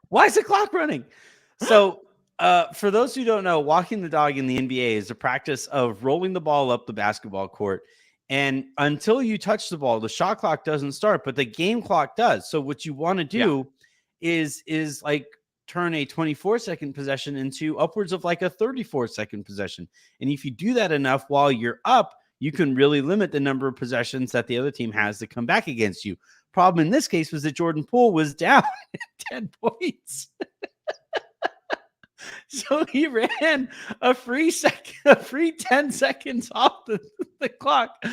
Why is the clock running? So, for those who don't know, walking the dog in the NBA is a practice of rolling the ball up the basketball court. And until you touch the ball, the shot clock doesn't start, but the game clock does. So what you want to do is like turn a 24-second possession into upwards of like a 34-second possession. And if you do that enough while you're up, you can really limit the number of possessions that the other team has to come back against you. Problem in this case was that Jordan Poole was down 10 points. So he ran a free 10 seconds off the clock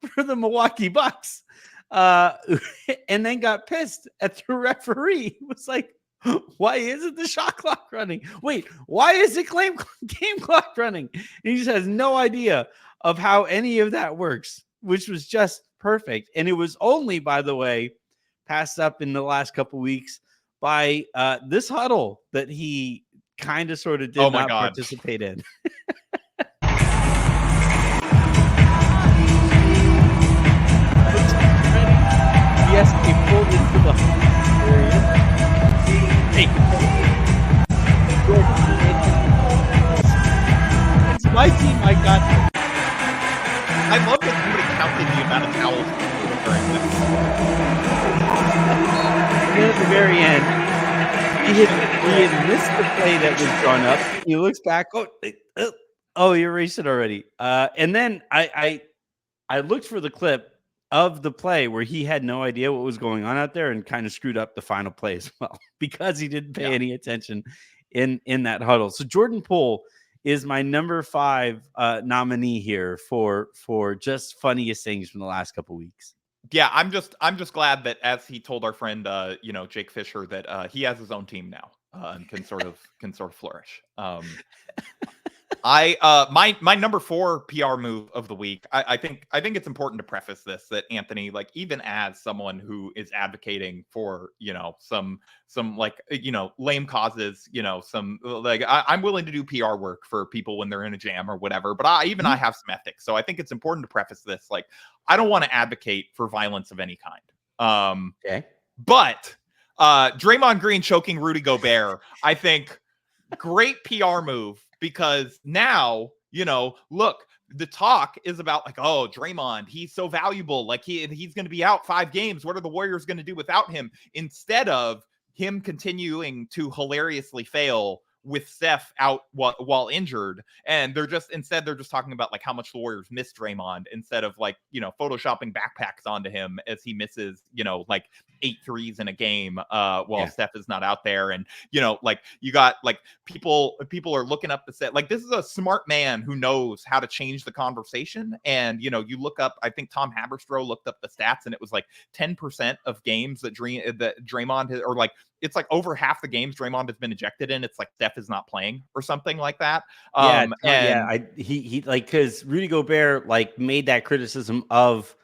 for the Milwaukee Bucks. And then got pissed at the referee. He was like, why isn't the shot clock running? Wait, why is the game clock running? And he just has no idea of how any of that works, which was just perfect. And it was only, by the way, passed up in the last couple weeks by this huddle that he kind of sort of did not participate in. Yes, he pulled into the area. Hey, it's my team. I got this. I love that somebody counted the amount of towels during this. And at the very end, he had missed the play that was drawn up. He looks back. Oh, you erased it already. And then I looked for the clip of the play where he had no idea what was going on out there and kind of screwed up the final play as well because he didn't pay any attention in that huddle. So Jordan Poole is my number 5 nominee here for just funniest things from the last couple weeks. Yeah, I'm just glad that, as he told our friend Jake Fisher, that he has his own team now and can sort of flourish. My number 4 PR move of the week. I think it's important to preface this, that Anthony, like, even as someone who is advocating for some like lame causes, some like I'm willing to do PR work for people when they're in a jam or whatever, but I have some ethics. So I think it's important to preface this, like, I don't want to advocate for violence of any kind. Okay. But Draymond Green choking Rudy Gobert, I think, great PR move, because now, look, the talk is about like, oh, Draymond, he's so valuable. Like he's going to be out 5 games. What are the Warriors going to do without him? Instead of him continuing to hilariously fail with Steph out while injured. And they're just talking about like how much the Warriors miss Draymond, instead of like, photoshopping backpacks onto him as he misses, like 8 threes in a game while Steph is not out there. And, like you got like people are looking up the set. Like, this is a smart man who knows how to change the conversation. And, you look up, I think Tom Haberstroh looked up the stats, and it was like 10% of games that Draymond has, or like, it's like over half the games Draymond has been ejected in, it's like Steph is not playing or something like that. He like, because Rudy Gobert like made that criticism of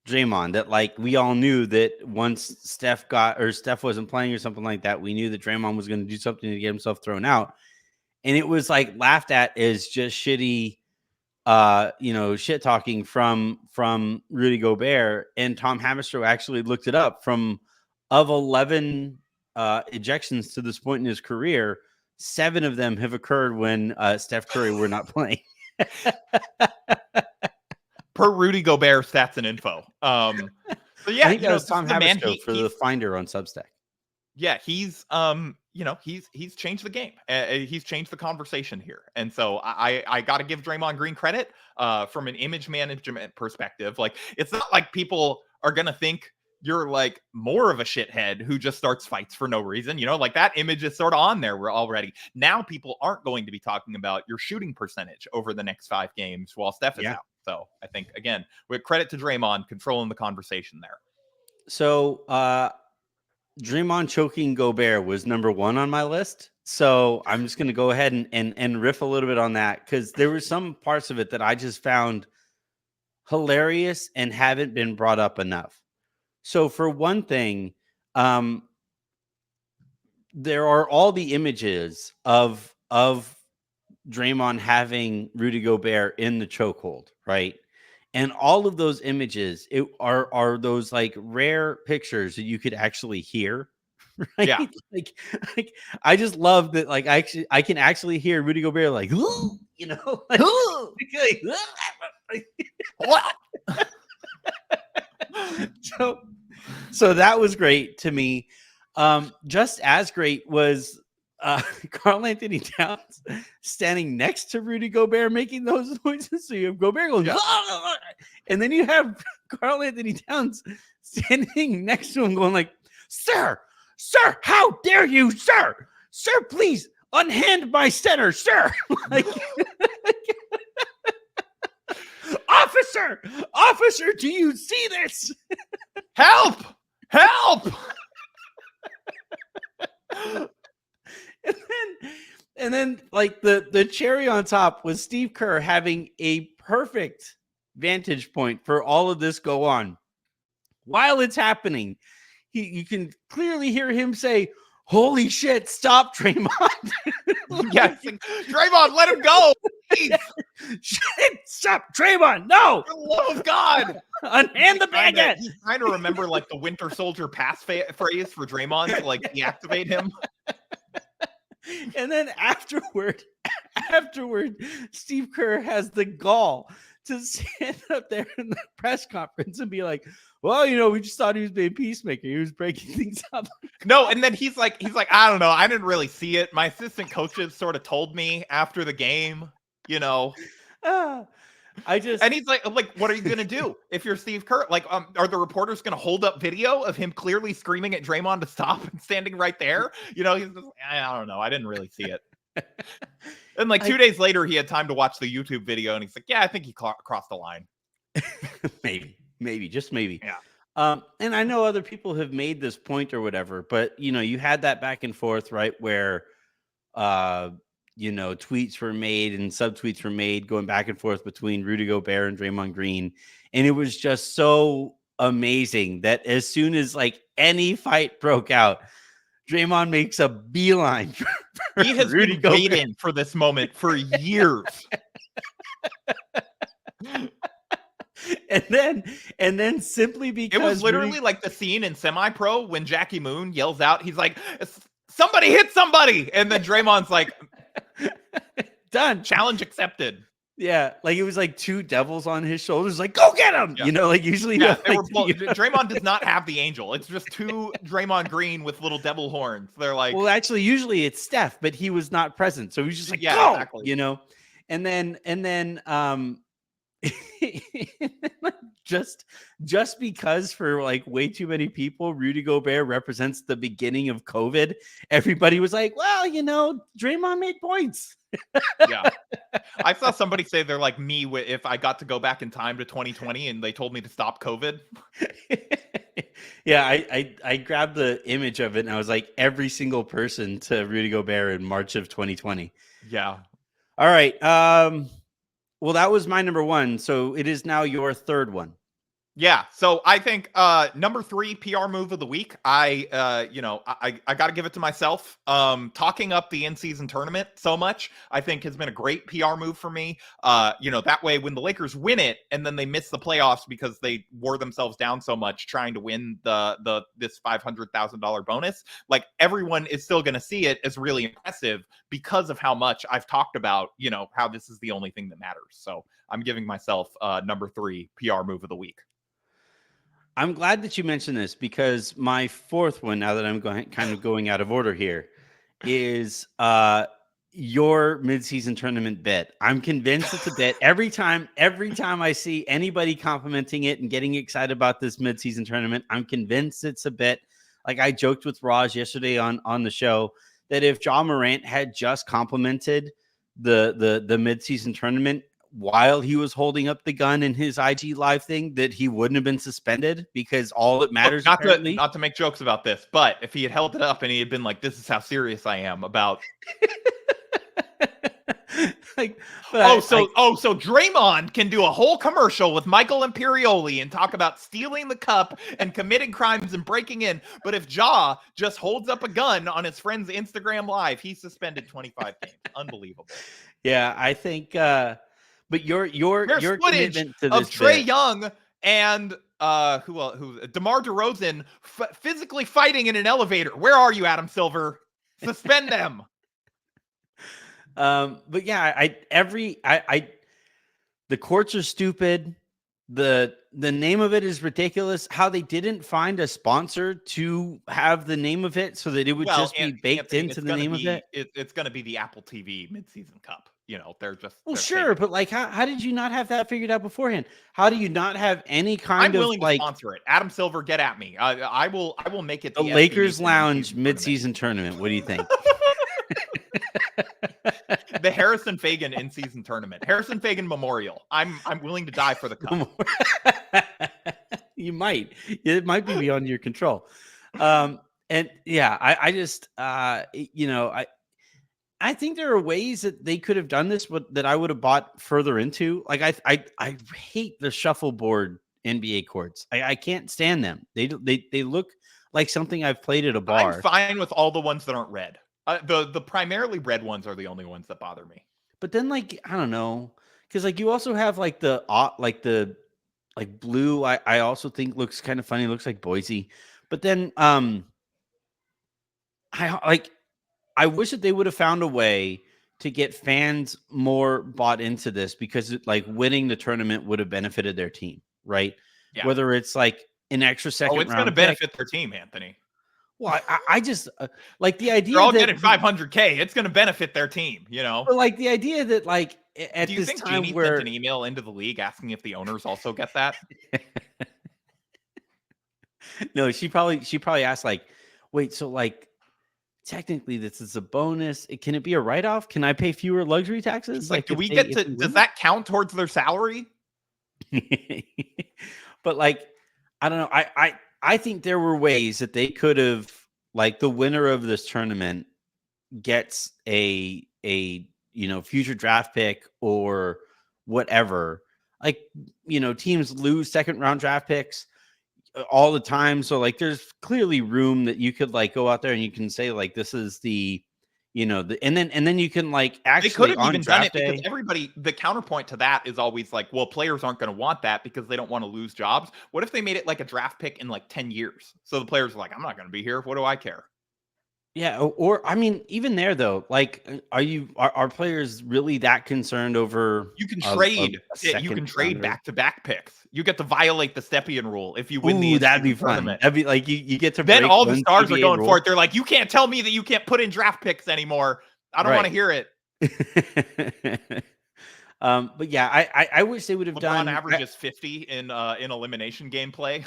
Draymond, that like we all knew that once Steph wasn't playing or something like that, we knew that Draymond was going to do something to get himself thrown out, and it was like laughed at as just shitty shit talking from Rudy Gobert, and Tom Hammerstro actually looked it up. Of 11 ejections to this point in his career, 7 of them have occurred when Steph Curry were not playing. Per Rudy Gobert stats and info. So yeah, I think that was Tom Hammerstro for the Finder on Substack. Yeah, he's he's changed the game. He's changed the conversation here. And so I got to give Draymond Green credit from an image management perspective. Like, it's not like people are going to think you're like more of a shithead who just starts fights for no reason. Like that image is sort of on there already. Now people aren't going to be talking about your shooting percentage over the next 5 games while Steph is out. So I think, again, with credit to Draymond controlling the conversation there. So Draymond choking Gobert was number 1 on my list. So I'm just going to go ahead and riff a little bit on that, because there were some parts of it that I just found hilarious and haven't been brought up enough. So for one thing, there are all the images of Draymond having Rudy Gobert in the chokehold, right? And all of those images are those like rare pictures that you could actually hear, right? Yeah. Like I just love that. Like I can actually hear Rudy Gobert like, like, What? So that was great to me. Just as great was Karl Anthony Towns standing next to Rudy Gobert making those noises. So you have Gobert going, and then you have Karl Anthony Towns standing next to him going like, sir, how dare you, sir, please unhand my center, sir. Like, officer, do you see this? Help! And then like the cherry on top was Steve Kerr having a perfect vantage point for all of this go on. While it's happening, you can clearly hear him say, "Holy shit, stop Draymond." Yes. Draymond, let him go. Shit, stop Draymond. No. For the love of God. Unhand the baguette. He's trying to remember like the Winter Soldier pass phrase for Draymond to like deactivate him. And then afterward, Steve Kerr has the gall to stand up there in the press conference and be like, well, we just thought he was being peacemaker. He was breaking things up. No, and then he's like, I don't know. I didn't really see it. My assistant coaches sort of told me after the game, And he's like, what are you going to do if you're Steve Kerr? Like, are the reporters going to hold up video of him clearly screaming at Draymond to stop and standing right there? He's just, I don't know. I didn't really see it. And like 2 days later, he had time to watch the YouTube video, and he's like, yeah, I think he crossed the line. maybe, just maybe. Yeah. And I know other people have made this point or whatever, but you had that back and forth, right? Where, tweets were made and subtweets were made going back and forth between Rudy Gobert and Draymond Green. And it was just so amazing that as soon as like any fight broke out, Draymond makes a beeline. He has Rudy been Gobert. waiting for this moment for years. And then simply because it was literally like the scene in Semi-Pro when Jackie Moon yells out, he's like, somebody hit somebody. And then Draymond's like, done. Challenge accepted. Yeah, like it was like 2 devils on his shoulders, like, go get him. Yeah. Like usually Draymond does not have the angel. It's just 2 Draymond Green with little devil horns. They're like, well, actually, usually it's Steph, but he was not present. So he was just like, yeah, go! Exactly. And then just because for like way too many people, Rudy Gobert represents the beginning of COVID, everybody was like, well, Draymond made points. Yeah. I saw somebody say they're like me if I got to go back in time to 2020 and they told me to stop COVID. Yeah, I grabbed the image of it and I was like, every single person to Rudy Gobert in March of 2020. Yeah. All right. Well, that was my number 1. So it is now your third one. Yeah, so I think number 3 PR move of the week. I got to give it to myself. Talking up the in-season tournament so much, I think has been a great PR move for me. That way when the Lakers win it and then they miss the playoffs because they wore themselves down so much trying to win this $500,000 bonus, like everyone is still going to see it as really impressive because of how much I've talked about, how this is the only thing that matters. So I'm giving myself number 3 PR move of the week. I'm glad that you mentioned this because my fourth one, now that I'm going out of order here, is your midseason tournament bet. I'm convinced it's a bet. Every time I see anybody complimenting it and getting excited about this midseason tournament, I'm convinced it's a bet. Like I joked with Raj yesterday on the show that if Ja Morant had just complimented the midseason tournament while he was holding up the gun in his IG live thing, that he wouldn't have been suspended because all that matters apparently. Not to make jokes about this, but if he had held it up and he had been like, "This is how serious I am about," so Draymond can do a whole commercial with Michael Imperioli and talk about stealing the cup and committing crimes and breaking in. But if Ja just holds up a gun on his friend's Instagram live, he's suspended 25 games. Unbelievable. Yeah, I think. But your footage commitment to of this Trae bit, Young and who DeMar DeRozan physically fighting in an elevator. Where are you, Adam Silver? Suspend them. But yeah, the courts are stupid. The name of it is ridiculous. How they didn't find a sponsor to have the name of it so that it would just be baked into the name of it. It's going to be the Apple TV midseason cup. They're sure, but like, how did you not have that figured out beforehand? How do you not have any kind of willing to sponsor it? Adam Silver, get at me. I will make it the Lakers Lounge midseason tournament. What do you think? The Harrison Fagan in-season tournament, Harrison Fagan Memorial. I'm willing to die for the cup. You might. It might be beyond your control. And yeah, I just I think there are ways that they could have done this, but that I would have bought further into. Like I hate the shuffleboard NBA courts. I can't stand them. They look like something I've played at a bar. I'm fine with all the ones that aren't red. The primarily red ones are the only ones that bother me. But then, like, I don't know, because like you also have like the blue. I also think looks kind of funny. It looks like Boise. But then I wish that they would have found a way to get fans more bought into this, because like winning the tournament would have benefited their team, right? Yeah. Whether it's like an extra second. It's going to benefit their team, Anthony. Well, I just like the idea they're all getting $500K. It's going to benefit their team, But like the idea that like at do you this think time Jeannie where sent an email into the league asking if the owners also get that? No, she probably asked like, wait, so like technically this is a bonus. Can it be a write-off? Can I pay fewer luxury taxes? Like, do we get to? Does that count towards their salary? But like, I don't know. I think there were ways that they could have, like, the winner of this tournament gets a future draft pick or whatever. Like, teams lose second round draft picks all the time. So like, there's clearly room that you could like go out there and you can say like, this is the, and then you can like actually, they could have even done it because everybody, the counterpoint to that is always like, well, players aren't going to want that because they don't want to lose jobs. What if they made it like a draft pick in like 10 years? So the players are like, I'm not going to be here. What do I care? Yeah. Or I mean, even there though, like, are players really that concerned over? You can trade. You can trade back-to-back picks. You get to violate the Stepien rule if you win the that'd be fun. Tournament. That'd be like you get to. Then all the stars CBA are going rule. for it. They're like, you can't tell me that you can't put in draft picks anymore. I don't want to hear it. But yeah, I wish they would have done. LeBron averages 50 in elimination gameplay.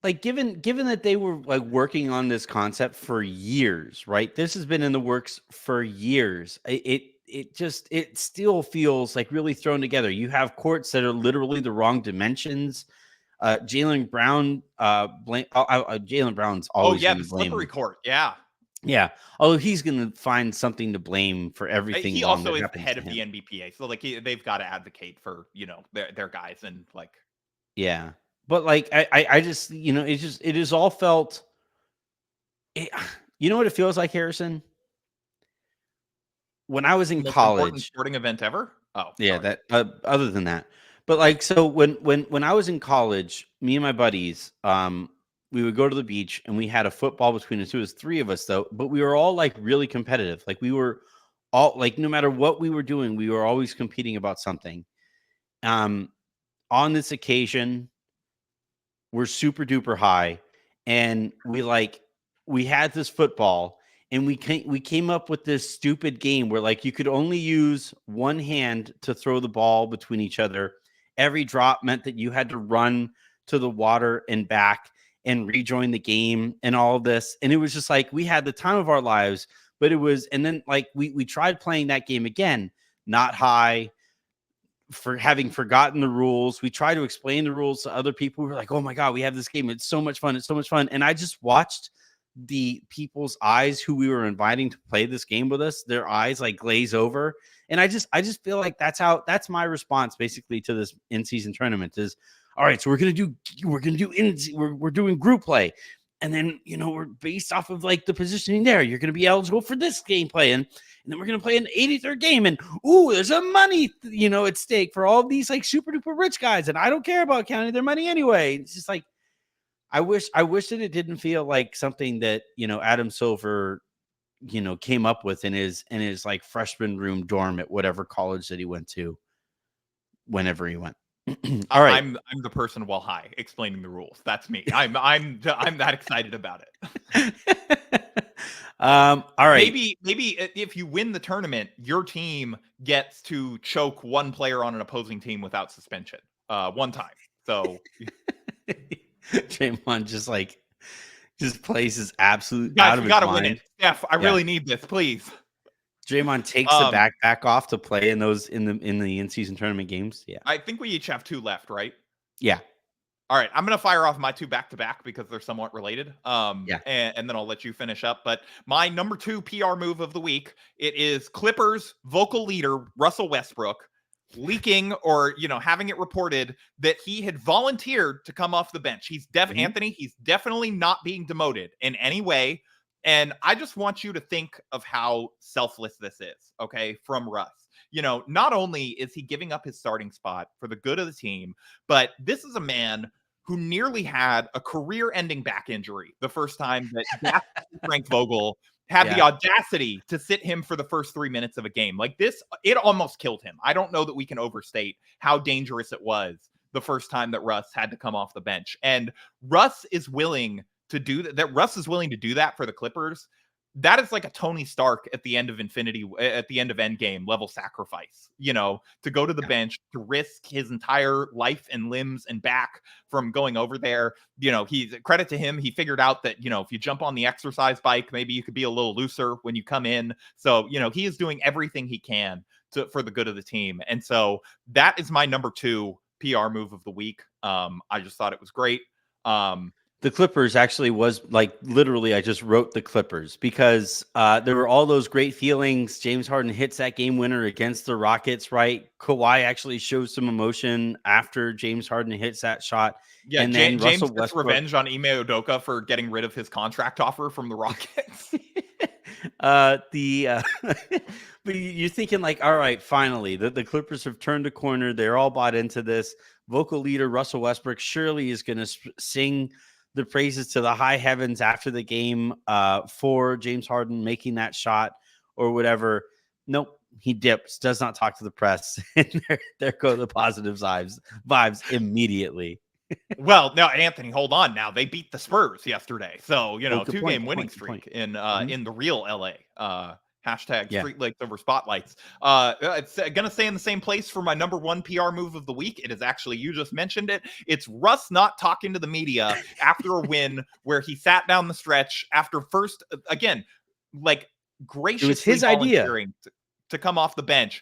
Like given that they were like working on this concept for years, right? This has been in the works for years. It still feels like really thrown together. You have courts that are literally the wrong dimensions. Jaylen Brown, Jaylen Brown's always the slippery court, yeah. Although he's going to find something to blame for everything. He also is the head of the NBPA, so like they've got to advocate for their guys and like. Yeah. but like I just it is all felt. You know what it feels like, Harrison? When I was in Most important college, sporting event ever. Oh, yeah, sorry. that other than that, but like so when I was in college, me and my buddies, we would go to the beach and we had a football between us. It was three of us though, but we were all like really competitive. Like we were all like no matter what we were doing, we were always competing about something. Um, on this occasion, we're super duper high, and we had this football, and we came up with this stupid game where like you could only use one hand to throw the ball between each other. Every drop meant that you had to run to the water and back and rejoin the game and all of this, and it was just like we had the time of our lives. But it was, and then like we tried playing that game again, not high, for having forgotten the rules. We try to explain the rules to other people. We're like, oh my God, we have this game. It's so much fun. It's so much fun. And I just watched the people's eyes who we were inviting to play this game with us, their eyes like glaze over. And I just feel like that's my response basically to this in-season tournament is, all right, so we're doing group play. And then, we're based off of like the positioning there. You're going to be eligible for this gameplay. And then we're going to play an 83rd game. And, there's a money, at stake for all these like super duper rich guys. And I don't care about counting their money anyway. It's just like, I wish that it didn't feel like something that, Adam Silver, came up with in his like freshman room dorm at whatever college that he went to whenever he went. All right. I'm the person while high explaining the rules. That's me. I'm that excited about it. All right. Maybe if you win the tournament, your team gets to choke one player on an opposing team without suspension. One time. So Draymond just plays his absolute guys, out of we his gotta mind. win it. Steph, I really need this, please. Draymond takes the backpack off to play in those in the in-season tournament games. Yeah. I think we each have two left, right? Yeah. All right, I'm gonna fire off my two back-to-back because they're somewhat related. Yeah. And then I'll let you finish up. But my number 2 PR move of the week, it is Clippers vocal leader Russell Westbrook leaking or having it reported that he had volunteered to come off the bench. He's Anthony, he's definitely not being demoted in any way. And I just want you to think of how selfless this is, okay, from Russ. Not only is he giving up his starting spot for the good of the team, but this is a man who nearly had a career-ending back injury the first time that Frank Vogel had the audacity to sit him for the first 3 minutes of a game. Like this, it almost killed him. I don't know that we can overstate how dangerous it was the first time that Russ had to come off the bench. And Russ is willing to do that. Russ is willing to do that for the Clippers. That is like a Tony Stark at the end of Endgame level sacrifice, to go to the bench, to risk his entire life and limbs and back from going over there. He's credit to him. He figured out that, if you jump on the exercise bike, maybe you could be a little looser when you come in. So, he is doing everything he can for the good of the team. And so that is my number 2 PR move of the week. I just thought it was great. The Clippers actually was like literally I just wrote the Clippers because there were all those great feelings. James Harden hits that game winner against the Rockets, right? Kawhi actually shows some emotion after James Harden hits that shot. Yeah, and then James Russell gets Westbrook revenge on Ime Udoka for getting rid of his contract offer from the Rockets. But you're thinking like, all right, finally, the Clippers have turned a corner. They're all bought into this. Vocal leader Russell Westbrook surely is going to sing the praises to the high heavens after the game for James Harden making that shot or whatever. Nope, he dips, does not talk to the press, and there go the positive vibes immediately. Well, no, Anthony, hold on. Now they beat the Spurs yesterday, so 2-game winning streak in the real LA. Hashtag Street Lakes over Spotlights. It's going to stay in the same place for my number 1 PR move of the week. It is actually, you just mentioned it. It's Russ not talking to the media after a win where he sat down the stretch after first, again, like graciously it was his idea to come off the bench.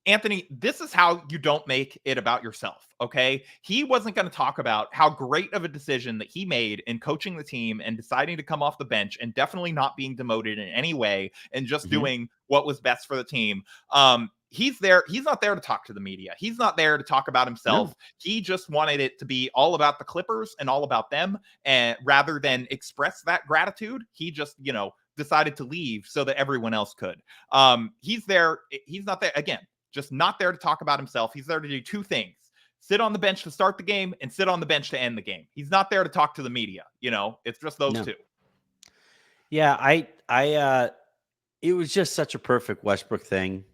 Anthony, this is how you don't make it about yourself, okay? He wasn't going to talk about how great of a decision that he made in coaching the team and deciding to come off the bench and definitely not being demoted in any way and just doing what was best for the team. he's there. He's not there to talk to the media. He's not there to talk about himself. No. He just wanted it to be all about the Clippers and all about them. And rather than express that gratitude, he just, decided to leave so that everyone else could. He's there. He's not there again, just not there to talk about himself. He's there to do two things: sit on the bench to start the game and sit on the bench to end the game. He's not there to talk to the media. It's just those two. Yeah. It was just such a perfect Westbrook thing.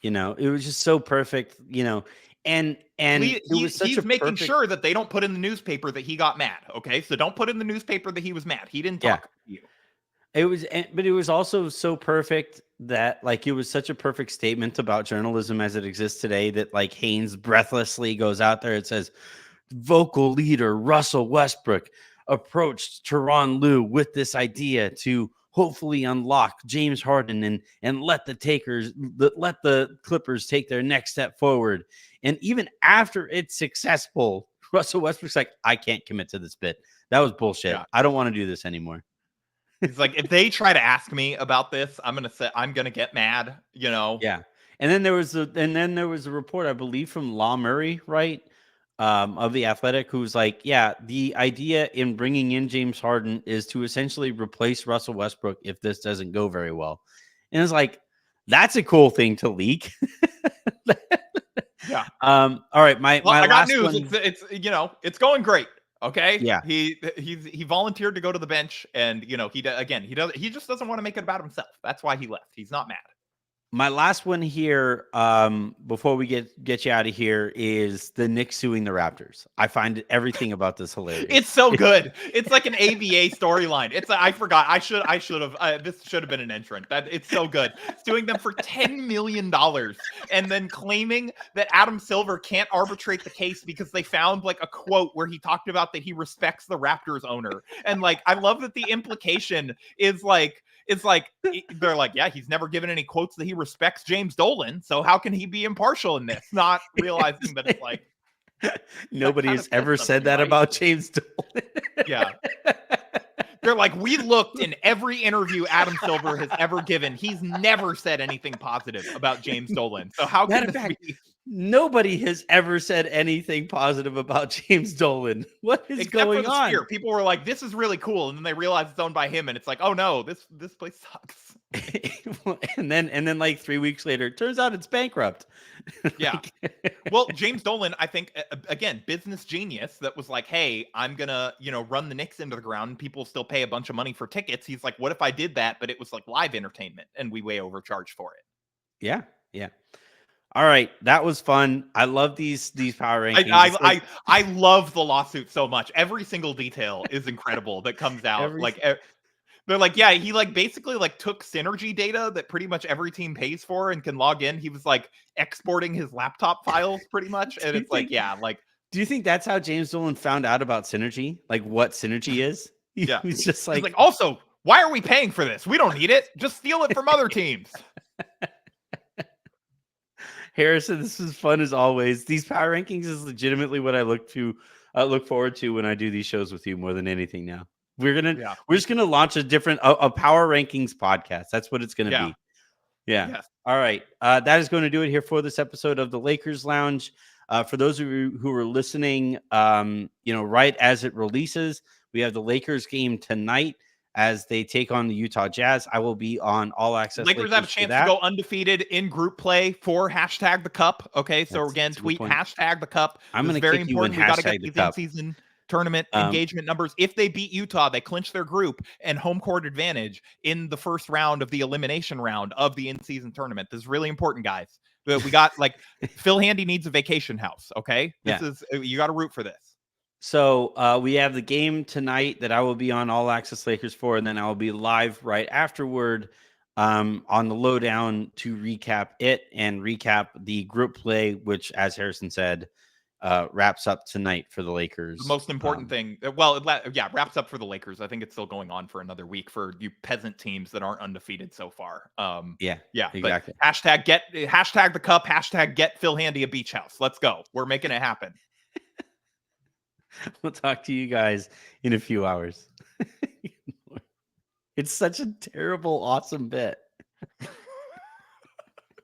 It was just so perfect, and it was such he's a making perfect, sure that they don't put in the newspaper that he got mad. Okay. So don't put in the newspaper that he was mad. He didn't talk to you. But it was also so perfect that it was such a perfect statement about journalism as it exists today that Haynes breathlessly goes out there and says, vocal leader Russell Westbrook approached Tyronn Lue with this idea to hopefully unlock James Harden and let the Clippers take their next step forward. And even after it's successful, Russell Westbrook's like, I can't commit to this bit. That was bullshit. Yeah. I don't want to do this anymore. He's like, if they try to ask me about this, I'm gonna get mad. Yeah. And then there was a report, I believe, from Law Murray, right? Of The Athletic, who's like, yeah, the idea in bringing in James Harden is to essentially replace Russell Westbrook if this doesn't go very well. And it's like, that's a cool thing to leak. Yeah. All right. My I got last news. one. It's going great. Okay. Yeah. He volunteered to go to the bench, and he just doesn't want to make it about himself. That's why he left. He's not mad. My last one here, before we get you out of here, is the Knicks suing the Raptors. I find everything about this hilarious. It's so good. It's like an ABA storyline. I forgot. I should have. This should have been an entrant. It's so good. Suing them for $10 million, and then claiming that Adam Silver can't arbitrate the case because they found a quote where he talked about that he respects the Raptors owner. And I love that the implication is they're like, yeah, he's never given any quotes that he respects James Dolan, so how can he be impartial in this? Not realizing that it's nobody has ever said that about James Dolan. Yeah. They're like, we looked in every interview Adam Silver has ever given. He's never said anything positive about James Dolan. So how can this be? Nobody has ever said anything positive about James Dolan. What is Except going for the on? Sphere. People were like, this is really cool. And then they realize it's owned by him. And it's like, oh no, this place sucks. and then 3 weeks later, it turns out it's bankrupt. Yeah. Well, James Dolan, I think, again, business genius that was like, hey, I'm going to, run the Knicks into the ground and people still pay a bunch of money for tickets. He's like, what if I did that, but it was live entertainment and we way overcharged for it? Yeah. Yeah. All right, that was fun. I love these power rankings. I love the lawsuit so much. Every single detail is incredible that comes out. They're like, yeah, he basically took synergy data that pretty much every team pays for and can log in. He was exporting his laptop files pretty much, and it's do you think that's how James Dolan found out about synergy? What synergy is? Yeah, he's just he's also, why are we paying for this? We don't need it. Just steal it from other teams. Harrison, this is fun as always. These power rankings is legitimately what I look forward to when I do these shows with you more than anything. Now we're just gonna launch a power rankings podcast. That's what it's gonna be. Yeah. Yes. All right. That is going to do it here for this episode of the Lakers Lounge. For those of you who are listening, right as it releases, we have the Lakers game tonight as they take on the Utah Jazz. I will be on All Access. Lakers have a chance to go undefeated in group play for #the Cup. Okay, so again, tweet #the Cup. I'm going to kick you when we got to get the these cup. in-season tournament engagement numbers. If they beat Utah, they clinch their group and home court advantage in the first round of the elimination round of the in-season tournament. This is really important, guys. We got Phil Handy needs a vacation house. Okay, you got to root for this. So we have the game tonight that I will be on All Access Lakers for, and then I will be live right afterward on the lowdown to recap it and recap the group play, which, as Harrison said, wraps up tonight for the Lakers. The most important thing, wraps up for the Lakers. I think it's still going on for another week for you peasant teams that aren't undefeated so far. Yeah, exactly. #the cup, #get Phil Handy a beach house. Let's go. We're making it happen. We'll talk to you guys in a few hours. It's such a terrible, awesome bit.